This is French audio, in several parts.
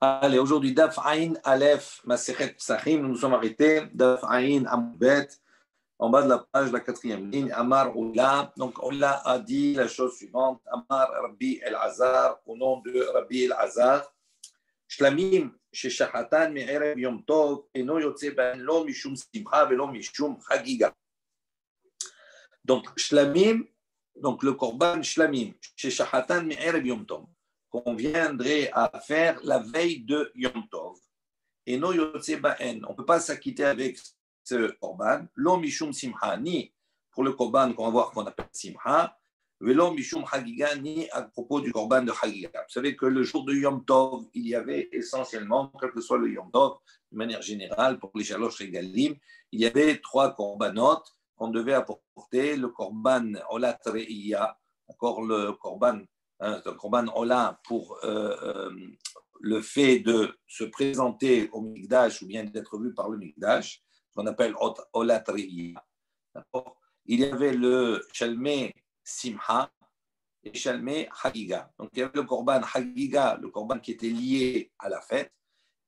Allez, aujourd'hui, Daf Aïn Aleph, Masechet Psachim, nous nous sommes arrêtés. Daf Aïn Amoubet, en bas de la page, la quatrième ligne. Amar Oula. Donc, Oula a dit la chose suivante. Amar Rabbi El-Azar, au nom de Rabbi El-Azar. Shlamim, Sheshachatan, Me'erev Yom Tov, Eno Yotze Ben Lo Mishum Simcha, Velo Mishum Chagiga. Donc, Shlamim, donc le Korban Shlamim, Sheshachatan, Me'erev Yom Tov, qu'on viendrait à faire la veille de Yom Tov. Et no yotze ba'en, on ne peut pas s'acquitter avec ce korban, lo mishum simcha, ni pour le korban qu'on va voir qu'on appelle simcha, velo mishum hagiga, ni à propos du korban de hagiga. Vous savez que le jour de Yom Tov, il y avait essentiellement, quel que soit le Yom Tov, de manière générale, pour les Shalosh Regalim, il y avait 3 korbanot qu'on devait apporter, le korban olat re'iya, d'accord, le korban Ola pour le fait de se présenter au Mikdash ou bien d'être vu par le Mikdash, qu'on appelle Ola Triya. Il y avait le Shalmei Simha et Shalmei Hagiga. Donc il y avait le Korban Hagiga, le Korban qui était lié à la fête,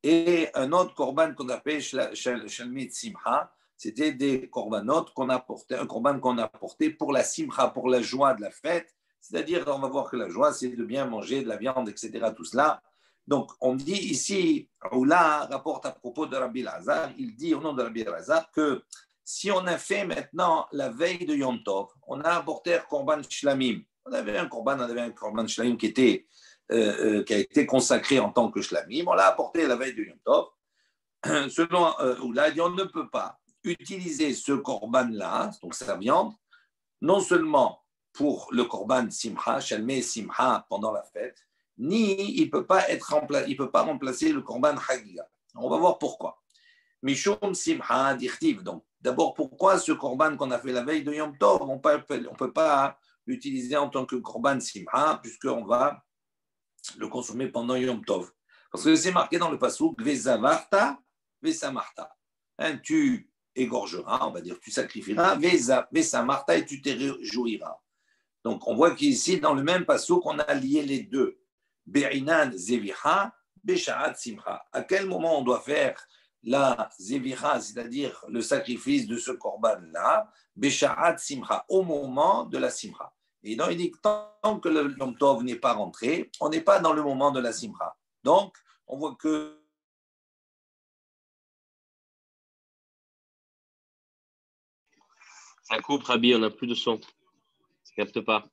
et un autre Korban qu'on appelle Shalmei Simha. C'était des Korbanot qu'on apportait, un Korban qu'on apportait pour la Simha, pour la joie de la fête. C'est-à-dire, on va voir que la joie, c'est de bien manger de la viande, etc., tout cela. Donc, on dit ici, Oula rapporte à propos de Rabbi El-Azar, il dit au nom de Rabbi El-Azar que si on a fait maintenant la veille de Yom Tov, on a apporté un Korban Shlamim. On avait un Korban Shlamim qui a été consacré en tant que Shlamim. On l'a apporté la veille de Yom Tov. Selon Oula, il dit on ne peut pas utiliser ce Korban-là, donc sa viande, non seulement pour le korban simcha, shalmei simcha pendant la fête, ni il peut pas remplacer le korban hagiga. On va voir pourquoi. Mishum simcha dirtiv. Donc, d'abord, pourquoi ce korban qu'on a fait la veille de Yom Tov, on peut pas l'utiliser en tant que korban simcha, puisqu'on va le consommer pendant Yom Tov. Parce que c'est marqué dans le pasuk, vezavarta, vesamarta. Tu égorgeras, on va dire, tu sacrifieras, vesamarta, et tu te réjouiras. Donc, on voit qu'ici, dans le même passouk, on a lié les deux. Be'inan zevicha, besha'at simcha. À quel moment on doit faire la zevicha, c'est-à-dire le sacrifice de ce korban-là, besha'at simcha, au moment de la simcha. Et donc, il dit que tant que le Yom Tov n'est pas rentré, on n'est pas dans le moment de la simcha. Donc, on voit que ça coupe, Rabbi, on n'a plus de son. Ça ne capte pas.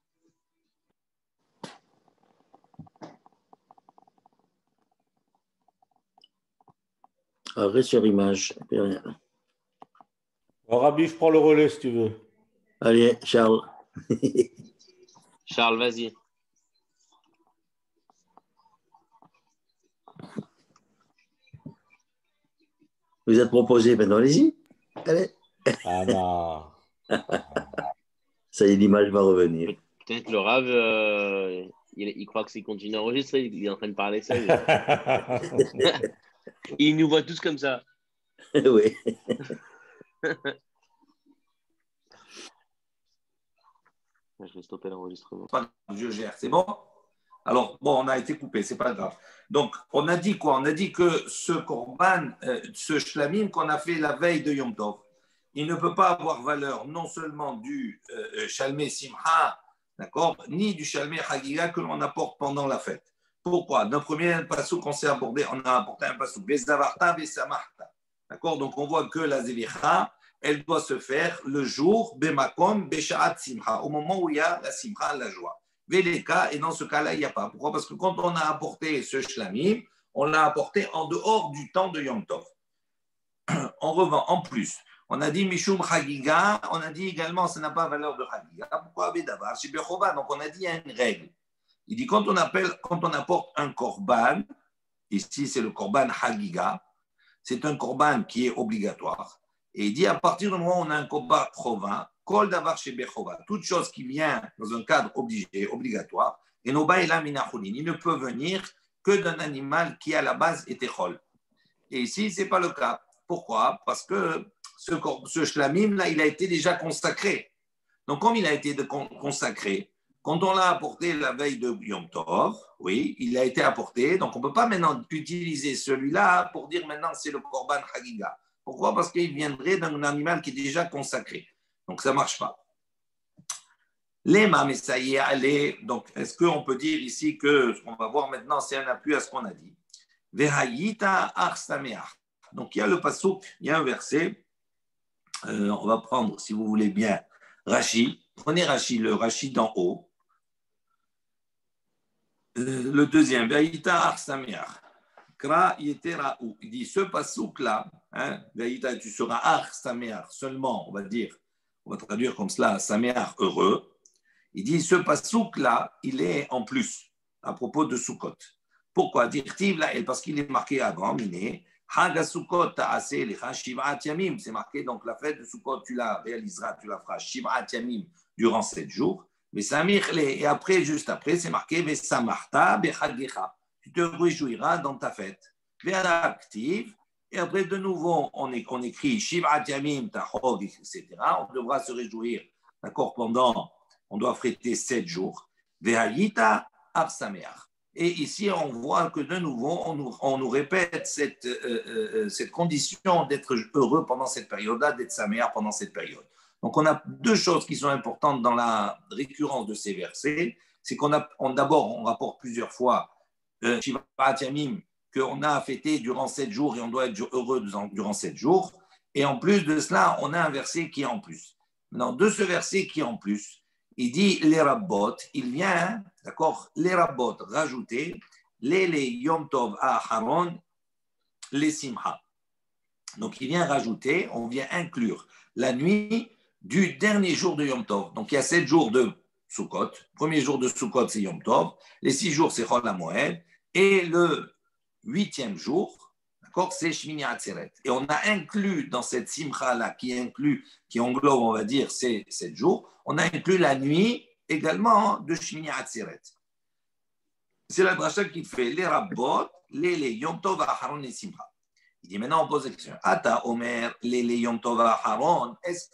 Arrête sur image. Rien. Bon, Rabbi, je prends le relais si tu veux. Allez, Charles. Charles, vas-y. Vous êtes proposé, maintenant allez-y. Allez. Ah non. Ça y est, l'image va revenir. Peut-être le Rav, il croit que s'il continue à enregistrer, il est en train de parler seul. Il nous voit tous comme ça. Oui. Je vais stopper l'enregistrement. Je gère, c'est bon? Alors, bon, on a été coupé, c'est pas grave. Donc, on a dit quoi? On a dit que ce korban, ce shlamim qu'on a fait la veille de Yom Tov, il ne peut pas avoir valeur non seulement du shalmei simcha, d'accord, ni du shalmei hagiga que l'on apporte pendant la fête. Pourquoi? D'un premier passouk qu'on s'est abordé, on a apporté un passouk, vezavarta, vesamarta. D'accord? Donc, on voit que la zevicha, elle doit se faire le jour, bemakom, besha'at simcha, au moment où il y a la simcha, la joie. Veleka, et dans ce cas-là, il n'y a pas. Pourquoi? Parce que quand on a apporté ce shlamim, on l'a apporté en dehors du temps de Yom Tov. En plus, on a dit Mishum Chagiga, on a dit également ça n'a pas valeur de Chagiga. Pourquoi Abedavar? C'est Bechova. Donc on a dit il y a une règle. Il dit quand on apporte un korban, ici c'est le korban Chagiga, c'est un korban qui est obligatoire. Et il dit à partir du moment où on a un korban Chova, Kol Davar chez Bechova, toute chose qui vient dans un cadre obligé, obligatoire, et Noba Ela Minachulin, il ne peut venir que d'un animal qui à la base était chol. Et ici, ce n'est pas le cas. Pourquoi? Parce que ce shlamim, là, il a été déjà consacré. Donc, comme il a été consacré, Quand on l'a apporté la veille de Yom Tov, oui, il a été apporté. Donc, on ne peut pas maintenant utiliser celui-là pour dire maintenant c'est le Korban Chagiga. Pourquoi? Parce qu'il viendrait d'un animal qui est déjà consacré. Donc, ça ne marche pas. Lema, mais ça y est, allez. Donc, est-ce qu'on peut dire ici que ce qu'on va voir maintenant, c'est un appui à ce qu'on a dit? Vehayita arsameach. Donc, il y a le pasuk, il y a un verset. On va prendre, si vous voulez bien, Rashi. Prenez Rashi, le Rashi d'en haut. Le deuxième, Vehayita arsameach. Kra yeteraou. Il dit ce pasuk-là, Vehayita, tu seras arsameach, seulement, on va dire, on va traduire comme cela, sameach, heureux. Il dit ce pasuk-là, il est en plus à propos de Sukkot. Pourquoi? Dire-t-il là, parce qu'il est marqué avant, miné. Haga Sukkot ta'aseh lecha shiv'at yamim. C'est marqué, donc la fête de Sukkot, tu la réaliseras, tu la feras shiv'at yamim durant 7 jours. Et après, juste après, c'est marqué Vesamarta bechagecha. Tu te réjouiras dans ta fête. Ve'ala active. Et après, de nouveau, on écrit shiv'at yamim ta'chog, etc. On devra se réjouir, d'accord, on doit fêter 7 jours. Ve'ayita arsameach. Et ici, on voit que de nouveau, on nous répète cette condition d'être heureux pendant cette période-là, d'être saméach pendant cette période. Donc, on a 2 choses qui sont importantes dans la récurrence de ces versets. C'est d'abord, on rapporte plusieurs fois Shivat Yamim, qu'on a fêté durant 7 jours et on doit être heureux durant 7 jours. Et en plus de cela, on a un verset qui est en plus. Maintenant, de ce verset qui est en plus, il dit les rabbot, il vient, d'accord, les rabbot, rajouter les Yom Tov Aharon, les Simcha. Donc, il vient rajouter, on vient inclure la nuit du dernier jour de Yom Tov. Donc, il y a 7 jours de Sukkot. Premier jour de Sukkot, c'est Yom Tov. Les 6 jours, c'est Chol HaMoed. Et le 8e jour, d'accord, c'est Shmini Atzeret. Et on a inclus dans cette Simcha-là, qui englobe, on va dire, ces 7 jours, on a inclus la nuit également de Shmini Atzeret. C'est la dracha qui fait les rabbot, les Yom Tov Aharon et Simcha. Il dit maintenant, on pose la question. Ata Omer, les Yom Tov Aharon, est-ce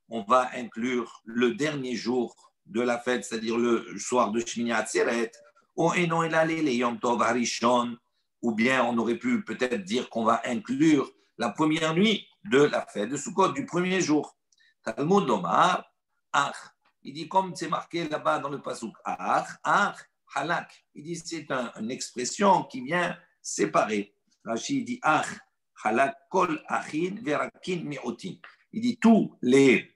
qu'on va inclure le dernier jour de la fête, c'est-à-dire le soir de Shmini Atzeret, ou non, il a les Yom Tov Harishon, ou bien on aurait pu peut-être dire qu'on va inclure la première nuit de la fête de Sukkot, du premier jour. Talmud Omar, Ach. Il dit, comme c'est marqué là-bas dans le pasuk, Ach, halak. Il dit, c'est une expression qui vient séparer. Rashi dit, Ach, halak, kol, achin, verakin, mi'otin. Il dit, tous les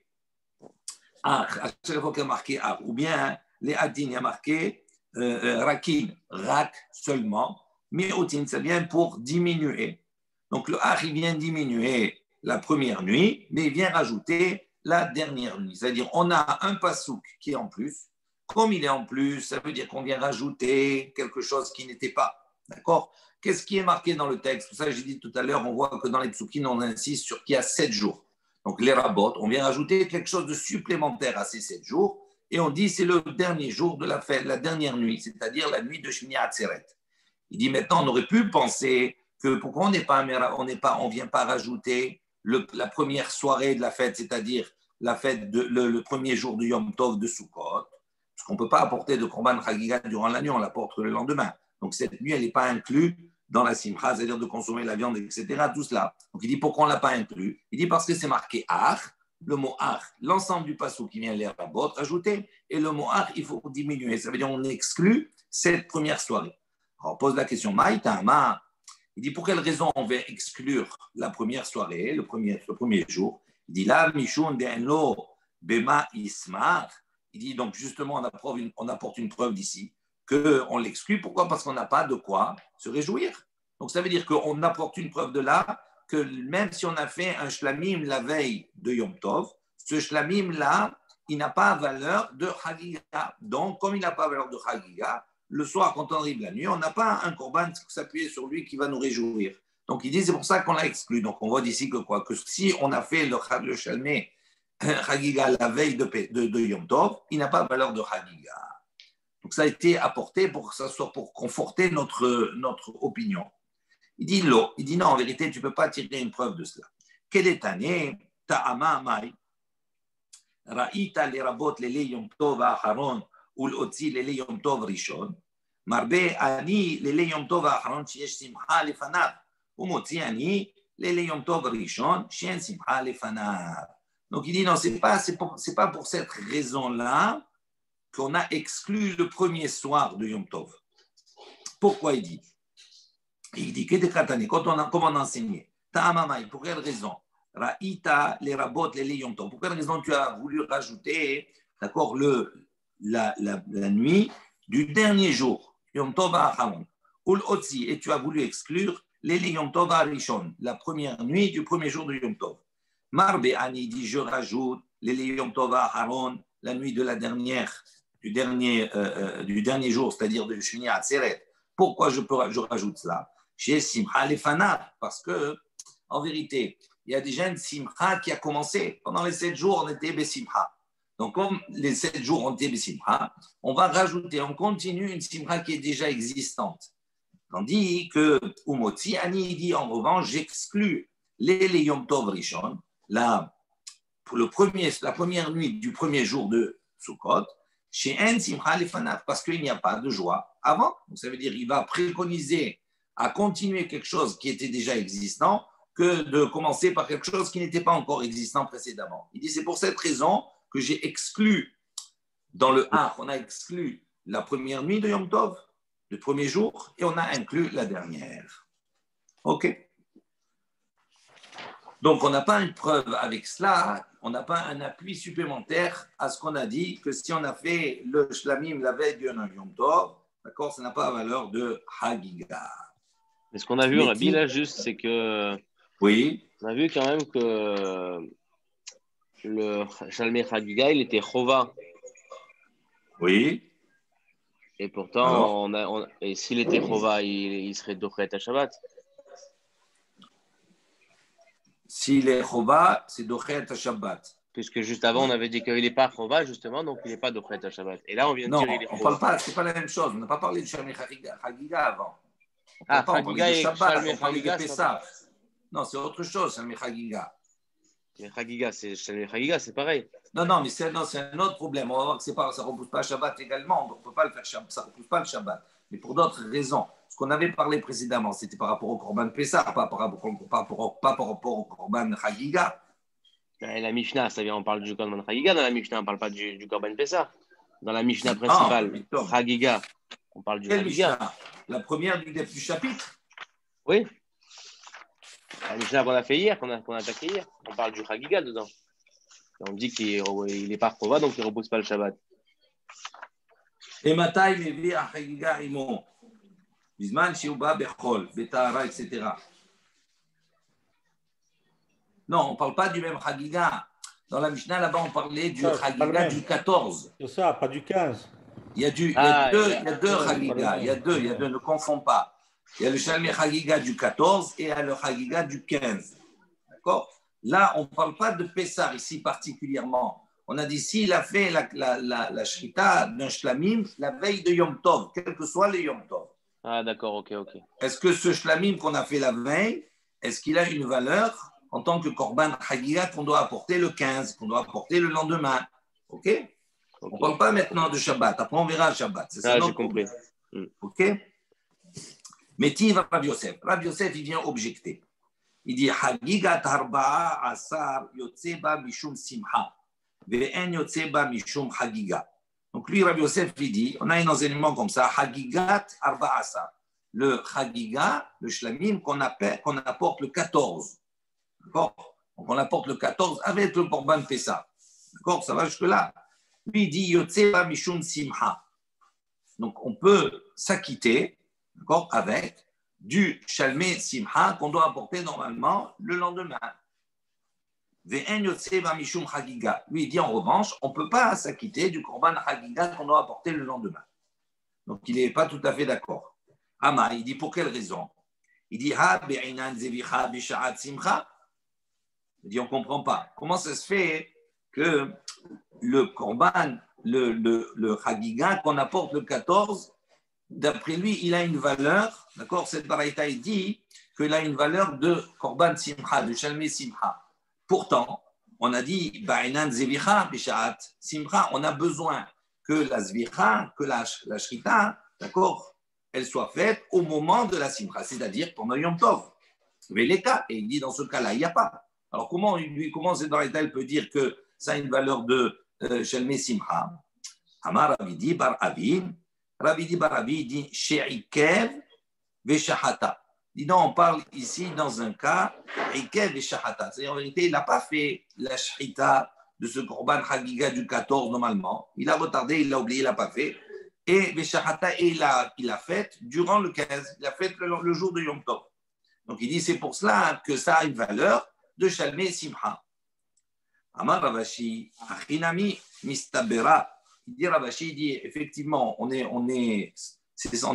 Ach, à chaque fois qu'il y a marqué Ach, ou bien les Adin, il y a marqué Rakin, Rak seulement. Mi'otin, ça vient pour diminuer. Donc le Ach, il vient diminuer la première nuit, mais il vient rajouter la dernière nuit. C'est-à-dire, on a un pasouk qui est en plus. Comme il est en plus, ça veut dire qu'on vient rajouter quelque chose qui n'était pas. D'accord? Qu'est-ce qui est marqué dans le texte? Pour ça, j'ai dit tout à l'heure, on voit que dans les psukim, on insiste sur qu'il y a 7 jours. Donc les rabbot, on vient rajouter quelque chose de supplémentaire à ces 7 jours. Et on dit c'est le dernier jour de la fête, la dernière nuit, c'est-à-dire la nuit de Shmini Atzeret. Il dit maintenant, on aurait pu penser que pourquoi on ne vient pas rajouter la première soirée de la fête, c'est-à-dire la fête le premier jour du Yom Tov de Sukkot, parce qu'on ne peut pas apporter de Korban Chagiga durant la nuit, on l'apporte le lendemain. Donc cette nuit, elle n'est pas inclue dans la simcha, c'est-à-dire de consommer la viande, etc., tout cela. Donc il dit pourquoi on ne l'a pas inclus? Il dit parce que c'est marqué Ach, le mot Ach, l'ensemble du passou qui vient les rabbot, rajouté, et le mot Ach, il faut diminuer. Ça veut dire qu'on exclut cette première soirée. Alors on pose la question, Maïtama, il dit pour quelle raison on veut exclure la première soirée, le premier jour? Il dit là, Mishun de'enlo bema ismar. Il dit donc justement, on apporte une preuve d'ici qu'on l'exclut. Pourquoi? Parce qu'on n'a pas de quoi se réjouir. Donc ça veut dire qu'on apporte une preuve de là que même si on a fait un shlamim la veille de Yom Tov, ce shlamim-là, il n'a pas valeur de Chagiga. Donc, comme il n'a pas valeur de Chagiga, le soir, quand on arrive la nuit, on n'a pas un korban qui s'appuie sur lui qui va nous réjouir. Donc, il dit, c'est pour ça qu'on l'a exclu. Donc, on voit d'ici que quoi? Que si on a fait le shalmé Chagiga la veille de Yom Tov, il n'a pas valeur de Chagiga. Donc, ça a été apporté pour que ça soit pour conforter notre opinion. Il dit non, en vérité, tu ne peux pas tirer une preuve de cela. Quelle est année? Ta'ama mai. Ra'ita le rabot le yom tov aharon ולהוציא לילי יום טוב ראשון, מרבה אני לילי יום טוב האחרון שיש שמחה לפניו, ומוציא אני לילי יום טוב ראשון שאין שמחה לפניו. Donc il dit non, c'est pas pour cette raison-là qu'on a exclu le premier soir de Yom Tov. Pourquoi il dit? Il dit que comme on enseignait, Ta'amamai, pour quelle raison? Ra'ita les rabot les Yom Tov. Pour quelle raison tu as voulu rajouter, d'accord, la nuit du dernier jour, Yom Tov Ha'acharon, Ul Otzi, et tu as voulu exclure les Yom Tov Ha'arishon, la première nuit du premier jour de Yom Tov. Marbe Ani dit je rajoute les Yom Tov Ha'acharon, la nuit de la dernière, du dernier jour, c'est-à-dire de Shmini Atzeret. Pourquoi je rajoute cela? Chez Simcha Lefanav, parce que en vérité, il y a déjà une Simcha qui a commencé. Pendant les 7 jours, on était Besimcha. Donc, comme les 7 jours ont été Besimcha, on va rajouter, on continue une Simcha qui est déjà existante. Tandis que Umotzi Ani dit en revanche, j'exclus les Yom Tov Rishon, la première nuit du premier jour de Sukkot, chez En Simcha Lefanav, parce qu'il n'y a pas de joie avant. Donc, ça veut dire qu'il va préconiser à continuer quelque chose qui était déjà existant que de commencer par quelque chose qui n'était pas encore existant précédemment. Il dit, c'est pour cette raison que j'ai exclu, dans le 1, on a exclu la première nuit de Yom Tov, le premier jour, et on a inclus la dernière. OK? Donc, on n'a pas une preuve avec cela, on n'a pas un appui supplémentaire à ce qu'on a dit, que si on a fait le shlamim la veille du Yom Tov, d'accord, ça n'a pas valeur de Hagiga. Mais ce qu'on a vu, Rabbi, là, juste, c'est que. Oui. On a vu quand même que le Shalmei Chagiga, il était Chova. Oui. Et pourtant, et s'il était Chova, il serait Dochet à Shabbat. S'il est Chova, c'est Dochet à Shabbat. Puisque juste avant, on avait dit qu'il n'est pas Chova, justement, donc il n'est pas Dochet à Shabbat. Et là, on vient de dire qu'il est Chova. Non, on ne parle pas, ce n'est pas la même chose. On n'a pas parlé de Shalmei Chagiga avant. Chagiga et Shalmei Chagiga, c'est ça. Non, c'est autre chose, Shalmei Chagiga. Mais Chagiga, Shalmei Chagiga, c'est pareil. Non, mais c'est un autre problème. On va voir que ça ne repousse pas le Shabbat également. On ne peut pas le faire Shabbat, ça ne repousse pas le Shabbat. Mais pour d'autres raisons. Ce qu'on avait parlé précédemment, c'était par rapport au Korban Pessah, pas par rapport au Korban Chagiga. La Mishnah, ça vient, on parle du Korban Chagiga. Dans la Mishnah, on ne parle pas du Korban Pessah. Dans la Mishnah principale, Chagiga, on parle du Chagiga. La première du chapitre. Oui. La Mishnah qu'on a fait hier, qu'on a attaqué hier, on parle du Chagiga dedans. On dit qu'il n'est pas Chova, donc il ne repousse pas le Shabbat. Et Matai Mevi à Chagiga Imo, Bisman Shiuba Bechol, Betara, etc. Non, on ne parle pas du même Chagiga. Dans la Mishnah, là-bas, on parlait du Chagiga du 14. C'est ça, pas du 15. Il y a deux Chagiga. Il y a deux, ne confonds pas. Il y a le Shalmei Chagiga du 14 et il y a le Chagiga du 15. D'accord? Là, on ne parle pas de Pessah ici particulièrement. On a dit s'il a fait la Shrita d'un Shlamim la veille de Yom Tov, quel que soit le Yom Tov. Ah, d'accord, ok. Est-ce que ce Shlamim qu'on a fait la veille, est-ce qu'il a une valeur en tant que Korban Chagiga qu'on doit apporter le 15, qu'on doit apporter le lendemain? OK? On ne parle pas maintenant de Shabbat. Après, on verra Shabbat. C'est ça, j'ai compris. OK? Mais Tiv Rabbi Yosef. Rabbi Yosef, il vient objecter. Il dit Hagigat Arba'a Asar Yotseba Mishum Simcha Ve'en Yotseba Mishum Hagiga. Donc lui, Rabbi Yosef, il dit on a un enseignement comme ça Hagigat Arba'a Asar. Le Hagiga, le Shlamim, qu'on apporte le 14. D'accord? Donc on apporte le 14 avec le Korban Pessah. D'accord? Ça va jusque-là. Lui, il dit Yotseba Mishum Simcha. Donc on peut s'acquitter, d'accord, avec du Shalmei Simcha qu'on doit apporter normalement le lendemain. Ve'en yotseba mishum chagiga. Lui, il dit en revanche, on ne peut pas s'acquitter du Korban Chagiga qu'on doit apporter le lendemain. Donc, il n'est pas tout à fait d'accord. Ama, il dit pour quelle raison? Il dit Ha be'inan zevicha bisha'at simcha. Il dit on ne comprend pas. Comment ça se fait que le Korban, le Chagiga qu'on apporte le 14, d'après lui, il a une valeur, d'accord? Cette baraïta, il dit qu'il a une valeur de Korban Simcha, de Shalmei Simcha. Pourtant, on a dit, Ba'inan Zevicha, Bishat Simcha, on a besoin que la zvira, que la shrita, d'accord, elle soit faite au moment de la simcha, c'est-à-dire pendant Yom Tov. Mais les cas, et il dit dans ce cas-là, il n'y a pas. Alors comment Zedorita peut dire que ça a une valeur de Shelme Simcha? Amar Rabidi Bar Abi dit She'ikev Veshahata. Dis donc, on parle ici dans un cas Ikev Veshahata. C'est-à-dire en vérité, il n'a pas fait la shrita de ce Korban Chagiga du 14 normalement. Il a retardé, il l'a oublié, il ne l'a pas fait. Et Veshahata, il l'a fait durant le 15. Il a fait le jour de Yom Tov. Donc il dit c'est pour cela que ça a une valeur de Shalmei Simcha. Amar Ravashi, Achinami Mistabera. Il dit Ravashi, il dit effectivement, on est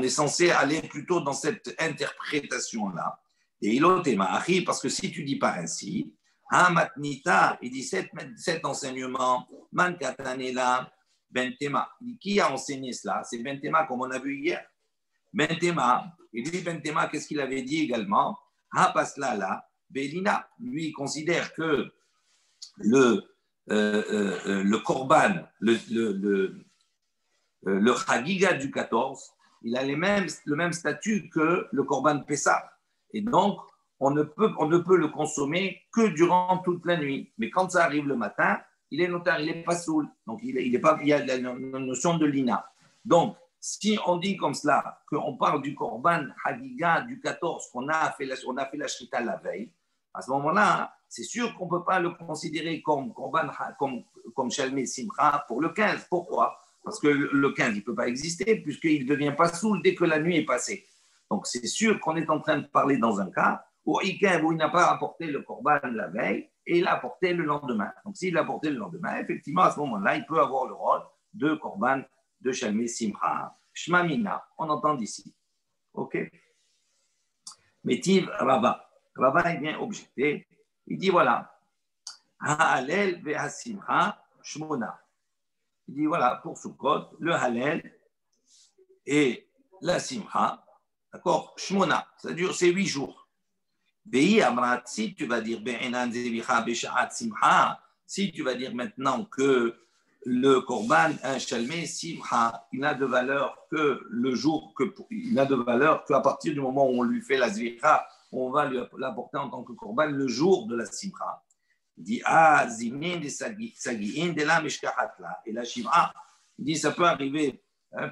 censé aller plutôt dans cette interprétation-là. Et il otema Achi, parce que si tu ne dis pas ainsi, Matnita, il dit cet enseignement, Man Katanela, Bentema. Qui a enseigné cela? C'est Bentema, comme on a vu hier. Bentema, et lui, Bentema, qu'est-ce qu'il avait dit également? Hapaslala, Belina. Lui, il considère que le Korban, le Chagiga du 14, il a le même statut que le Korban Pessah. Et donc, on ne peut le consommer que durant toute la nuit. Mais quand ça arrive le matin, il est notaire, il n'est pas saoul. Donc, il y a la notion de lina. Donc, si on dit comme cela, qu'on parle du Korban Hagiga du 14, on a fait la Shrita la veille, à ce moment-là, c'est sûr qu'on ne peut pas le considérer comme Korban, comme Shalmei Simcha pour le 15. Pourquoi? Parce que le 15, il ne peut pas exister puisqu'il ne devient pas saoul dès que la nuit est passée. Donc, c'est sûr qu'on est en train de parler dans un cas où il n'a pas apporté le Korban la veille et il l'a apporté le lendemain. Donc, s'il l'a apporté le lendemain, effectivement, à ce moment-là, il peut avoir le rôle de Korban de Shalmei Simcha. Shmamina, on entend d'ici. OK? Métiv Rava. Rava, il vient objecter. Il dit voilà. Ha'alel ve'ha Simcha shmona. Il dit voilà, pour Sukkot, le Halel et la Simcha, d'accord? Shmona, c'est 8 jours. Ve'i amrat, si tu vas dire be'enan zevicha be'sha'at Simcha, si tu vas dire maintenant que le Korban, un Shalmei Simcha, il n'a de valeur que le jour, il n'a de valeur qu'à partir du moment où on lui fait la Zvicha, on va lui l'apporter en tant que Korban le jour de la Simcha. Il dit zinin de sagi'in de la mishkahatla. Et la Shiv'a, il dit ça peut arriver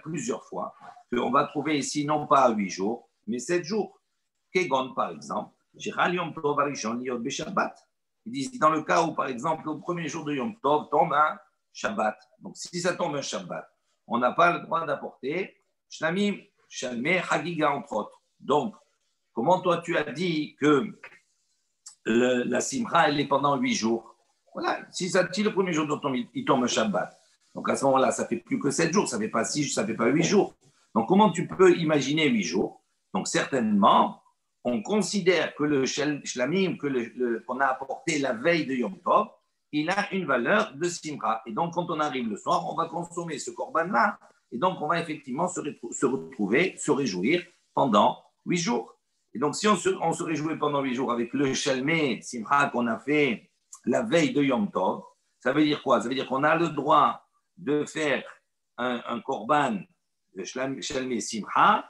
plusieurs fois, qu'on va trouver ici non pas 8 jours, mais 7 jours. Kegon, par exemple, Jiral Yom Tov Arishon Yod Beshabbat. Il dit dans le cas où, par exemple, le premier jour de Yom Tov tombe un Shabbat. Donc, si ça tombe un Shabbat, on n'a pas le droit d'apporter Shlamim, Shalmei, Hagiga, entre autres. Donc, comment toi tu as dit que la Simcha, elle est pendant 8 jours? Voilà, si le premier jour il tombe un Shabbat, donc à ce moment-là, ça fait plus que 7 jours, ça ne fait pas 6, ça ne fait pas 8 jours. Donc, comment tu peux imaginer 8 jours? Donc, certainement, on considère que le Shlamim qu'on a apporté la veille de Yom Tov, il a une valeur de Simcha. Et donc, quand on arrive le soir, on va consommer ce Korban-là. Et donc, on va effectivement se retrouver, se réjouir pendant 8 jours. Et donc, si on se réjouit pendant 8 jours avec le Shalmei Simcha qu'on a fait la veille de Yom Tov, ça veut dire quoi? Ça veut dire qu'on a le droit de faire un Korban de Shalmei Simcha,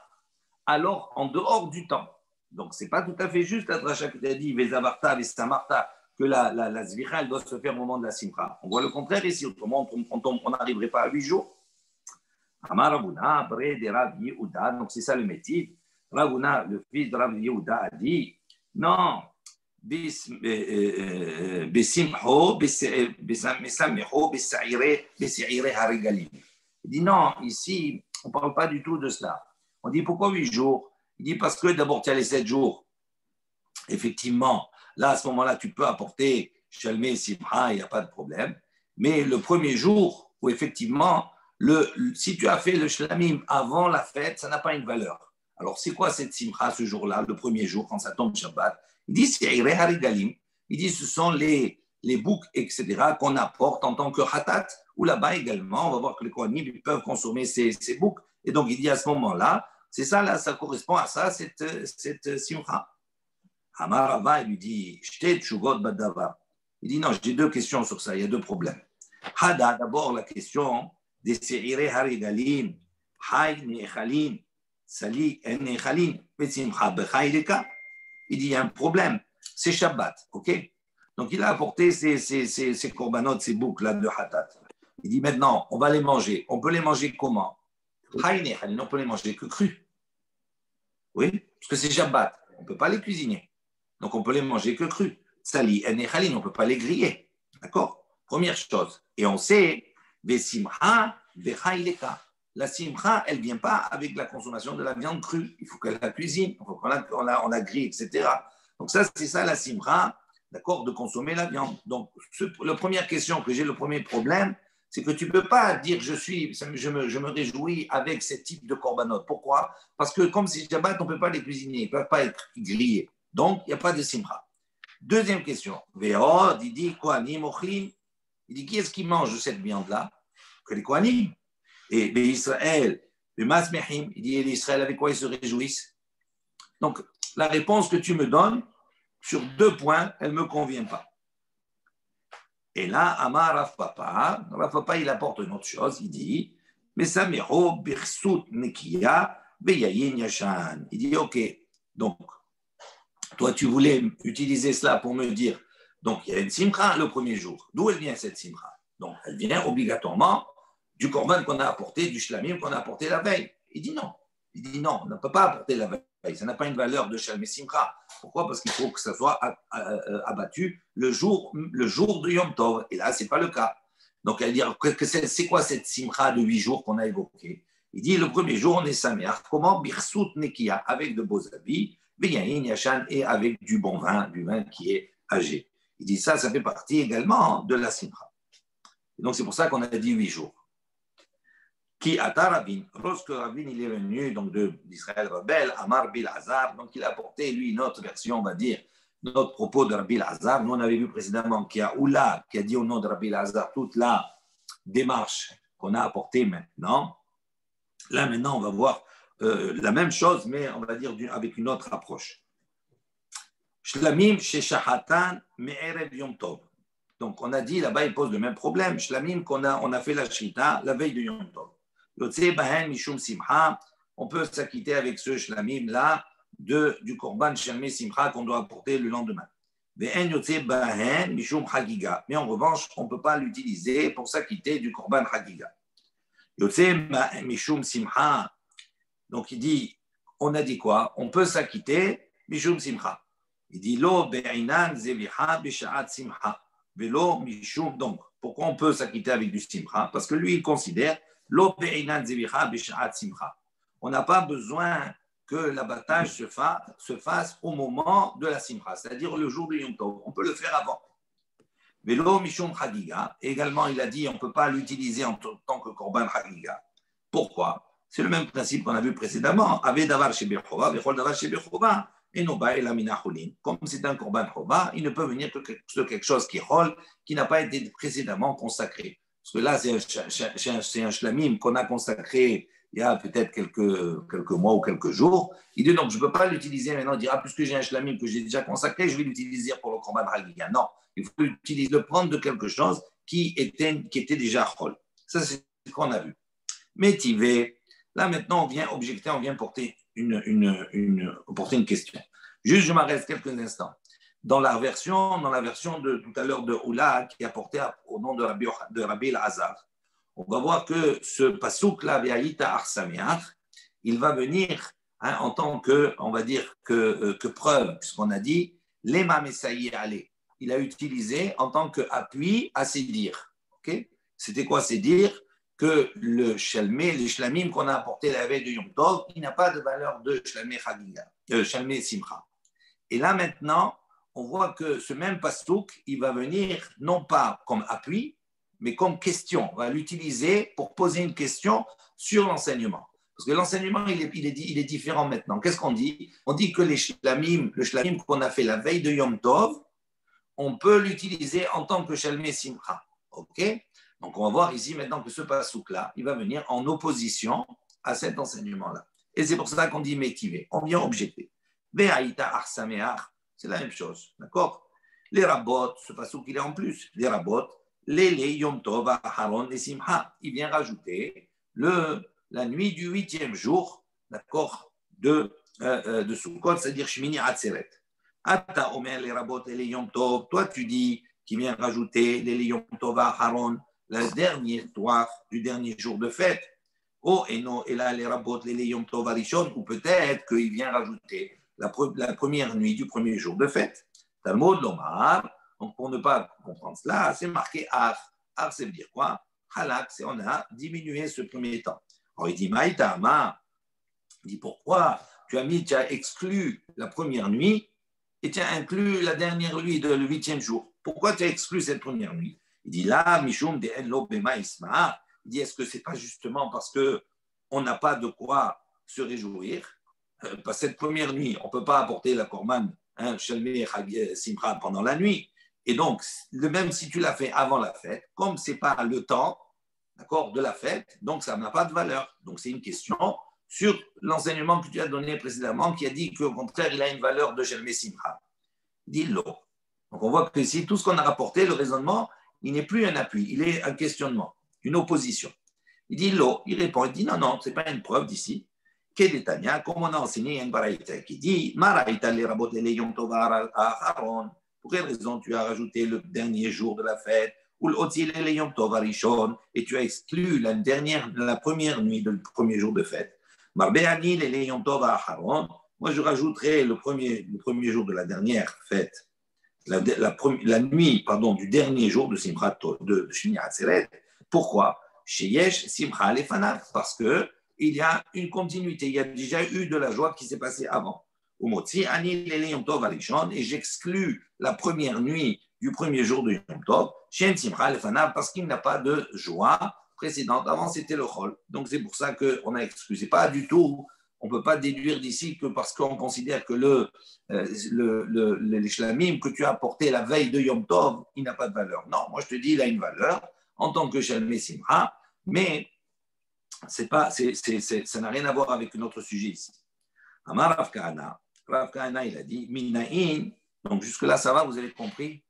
alors en dehors du temps. Donc, ce n'est pas tout à fait juste la dracha que tu as dit, Vezavarta, Vesamarta, que la Zvicha, elle doit se faire au moment de la Simcha. On voit le contraire ici, autrement on n'arriverait pas à 8 jours. Amar Ravuna, Bre de Rav Yehuda, donc c'est ça le métier. Ravuna, le fils de Rav Yehuda, a dit non, Besimho, Besameho, Besaire Haregalim. Il dit non, ici, on ne parle pas du tout de cela. On dit pourquoi 8 jours? Il dit parce que d'abord, tu as les 7 jours. Effectivement, là, à ce moment-là, tu peux apporter Shalmei Simcha, il n'y a pas de problème. Mais le premier jour, où effectivement, si tu as fait le Shlamim avant la fête, ça n'a pas une valeur. Alors, c'est quoi cette Simcha ce jour-là, le premier jour, quand ça tombe Shabbat? Il dit, c'est Ireh Harigalim. Il dit, ce sont les boucs, etc., qu'on apporte en tant que Hatat, ou là-bas également, on va voir que les Kohanim peuvent consommer ces boucs. Et donc, il dit à ce moment-là, c'est ça, là, ça correspond à ça, cette Simcha. Amar Rava, il lui dit, Shtet Tshuvot Badavar. Il dit, non, j'ai 2 questions sur ça, il y a 2 problèmes. Hada, d'abord, la question, des se'irei harigalim, hay nechalim, sali en nechalim, betzimcha bechayleka. Il dit, il y a un problème, c'est Shabbat, ok? Donc, il a apporté ces corbanotes, ces boucles-là de hatat. Il dit, maintenant, on va les manger. On peut les manger comment? Hay nechalim, on peut les manger que crus. Oui, parce que c'est Shabbat, on ne peut pas les cuisiner. Donc, on peut les manger que crus. Sali en nechalim, on ne peut pas les griller. D'accord? Première chose. Et on sait, Vesimcha, Vechayleka. La simcha, elle ne vient pas avec la consommation de la viande crue. Il faut qu'elle la cuisine, il faut qu'on la grille, etc. Donc, ça, c'est ça la simcha, d'accord, de consommer la viande. Donc, la première question que j'ai, le premier problème, c'est que tu ne peux pas dire je me réjouis avec ce type de korbanot. Pourquoi? Parce que comme c'est Shabbat, on ne peut pas les cuisiner, ils ne peuvent pas être grillés. Donc, il n'y a pas de simcha. Deuxième question. Ve'od, il dit Kohanim ochlim. Il dit qui est-ce qui mange cette viande-là? Que les Kohanim. Et Israël, le Masmehim, il dit et l'Israël avec quoi ils se réjouissent? Donc, la réponse que tu me donnes sur 2 points, elle ne me convient pas. Et là, Amar Rav Papa, il apporte une autre chose, il dit Mesameho birsut nekiya beyayin yashan. Il dit ok, donc, toi tu voulais utiliser cela pour me dire, donc il y a une simcha le premier jour. D'où elle vient cette simcha? Donc, elle vient obligatoirement du korban qu'on a apporté, du shlamim qu'on a apporté la veille. Il dit non. Il dit non, on ne peut pas apporter la veille. Ça n'a pas une valeur de shlamim simcha. Pourquoi? Parce qu'il faut que ça soit abattu le jour de Yom Tov. Et là, ce n'est pas le cas. Donc, elle dit, c'est quoi cette simcha de 8 jours qu'on a évoquée? Il dit, le premier jour, on est sameach. Comment? Birsut nekiya, avec de beaux habits, beyayin yashan, et avec du bon vin, du vin qui est âgé. Il dit, ça fait partie également de la simcha. Et donc, c'est pour ça qu'on a dit 8 jours. Qui ata Rabin, lorsque Rabin il est venu donc d'Israël rebelle, Amar Bil Hazar, donc il a apporté lui une autre version, on va dire, notre propos de Rabbi Hazar. Nous on avait vu précédemment qu'il y a Oula qui a dit au nom de Rabbi Hazar toute la démarche qu'on a apportée maintenant. Là maintenant on va voir la même chose, mais on va dire avec une autre approche. Shlamim sheshahatan me'erev Yom Tov. Donc on a dit là-bas il pose le même problème. Shlamim on a fait la shrita la veille de Yom Tov. On peut s'acquitter avec ce shlamim là du korban shalmei simcha qu'on doit apporter le lendemain. Mais en revanche, on ne peut pas l'utiliser pour s'acquitter du korban hagiga. Donc il dit, on a dit quoi? On peut s'acquitter mishum simcha. Il dit lo be'inan zeviha b'sha'at simcha velo mishum. Donc pourquoi on peut s'acquitter avec du simcha? Parce que lui il considère lo be'inan zeviha b'sha'at simcha. On n'a pas besoin que l'abattage se fasse au moment de la simcha, c'est-à-dire le jour du Yom Tov. On peut le faire avant. Velo mishum hagiga. Également, il a dit on ne peut pas l'utiliser en tant que korban hagiga. Pourquoi? C'est le même principe qu'on a vu précédemment. Ave davar shebechova, vechol davar shebechova, et no ba ela mina cholin. Comme c'est un korban chova, il ne peut venir que quelque chose qui est chol, qui n'a pas été précédemment consacré. Parce que là, c'est un shlamim qu'on a consacré il y a peut-être quelques mois ou quelques jours. Il dit donc, je ne peux pas l'utiliser maintenant. Il dira, puisque j'ai un shlamim que j'ai déjà consacré, je vais l'utiliser pour le korban hagiga. Non, il faut le prendre de quelque chose qui était déjà chol. Ça, c'est ce qu'on a vu. Mais Tivé, là maintenant, on vient objecter, on vient porter une question. Juste, je m'arrête quelques instants. Dans la version de tout à l'heure de Oula, qui a porté au nom de Rabbi Hazar, on va voir que ce pasouk-là, Ve'ayita Arsameach, il va venir en tant que, on va dire, que preuve, puisqu'on a dit, Lema Messaïe Ale. Il a utilisé en tant qu'appui à ses dires. Okay? C'était quoi ces dires? Que le shlamim qu'on a apporté la veille de Yom Tov, il n'a pas de valeur de shlamei simcha. Et là maintenant, on voit que ce même pasouk, il va venir non pas comme appui, mais comme question. On va l'utiliser pour poser une question sur l'enseignement. Parce que l'enseignement, il est différent maintenant. Qu'est-ce qu'on dit? On dit que le shlamim qu'on a fait la veille de Yom Tov, on peut l'utiliser en tant que shlamei simcha. OK? Donc, on va voir ici maintenant que ce pasouk-là, il va venir en opposition à cet enseignement-là. Et c'est pour ça qu'on dit métivé. On vient objecter. Ve'aïta arsameach, c'est la même chose. D'accord? Les rabbot, ce pasouk, il est en plus. Les rabbot, Lele Yom Tov Aharon et Simcha. Il vient rajouter la nuit du 8e jour, d'accord, de Sukkot, c'est-à-dire Shmini Atzeret. Ata Omer les Rabot et les Yom Tov. Toi, tu dis qu'il vient rajouter les Yom Tov Aharon, le dernier soir du dernier jour de fête. Oh, et non, et là, les Rabot les Yom Tov Arishon, ou peut-être qu'il vient rajouter la première nuit du premier jour de fête. Talmud Lomar. Donc, pour ne pas comprendre cela, c'est marqué Ar. Ar, ça veut dire quoi? Halak, c'est on a diminué ce premier temps. Alors, il dit Maïtama. Il dit pourquoi tu as exclu la première nuit et tu as inclus la dernière nuit, le 8e jour. Pourquoi tu as exclu cette première nuit? Il dit là, Mishum de Enlo Bema Isma. Il dit est-ce que ce n'est pas justement parce qu'on n'a pas de quoi se réjouir? Parce que cette première nuit, on ne peut pas apporter la Korban, Shalmei Simcha pendant la nuit. Et donc, même si tu l'as fait avant la fête, comme ce n'est pas le temps, d'accord, de la fête, donc ça n'a pas de valeur. Donc, c'est une question sur l'enseignement que tu as donné précédemment, qui a dit qu'au contraire, il a une valeur de Shalmei Simcha. Dis-le. Donc, on voit que ici, tout ce qu'on a rapporté, le raisonnement, il n'est plus un appui, il est un questionnement, une opposition. Il dit l'eau, il répond, il dit non, ce n'est pas une preuve d'ici. Kedetania, comme on a enseigné, une baraïta qui dit Maraïta les rabot les yom tov aharon. Pour quelle raison tu as rajouté le dernier jour de la fête, ou l'otil les yom tov arishon, et tu as exclu la première nuit du premier jour de fête. Marbéani les yom tov aharon. Moi, je rajouterai le premier jour de la dernière fête, la nuit, du dernier jour de Simchat de Shmini Atzeret. Pourquoi? Chez Yesh Simcha Lefanav, parce que il y a une continuité. Il y a déjà eu de la joie qui s'est passée avant. Et j'exclus la première nuit du premier jour de Yom Tov, parce qu'il n'a pas de joie précédente. Avant, c'était le Chol. Donc, c'est pour ça qu'on a exclu. C'est pas du tout, on ne peut pas déduire d'ici que parce qu'on considère que les shlamim que tu as apporté la veille de Yom Tov, il n'a pas de valeur. Non, moi, je te dis, il a une valeur en tant que Shalmei Simcha, mais ça n'a rien à voir avec notre sujet ici. Amar Rav Kahana, il a dit Minaïn. Donc jusque-là, ça va, vous avez compris?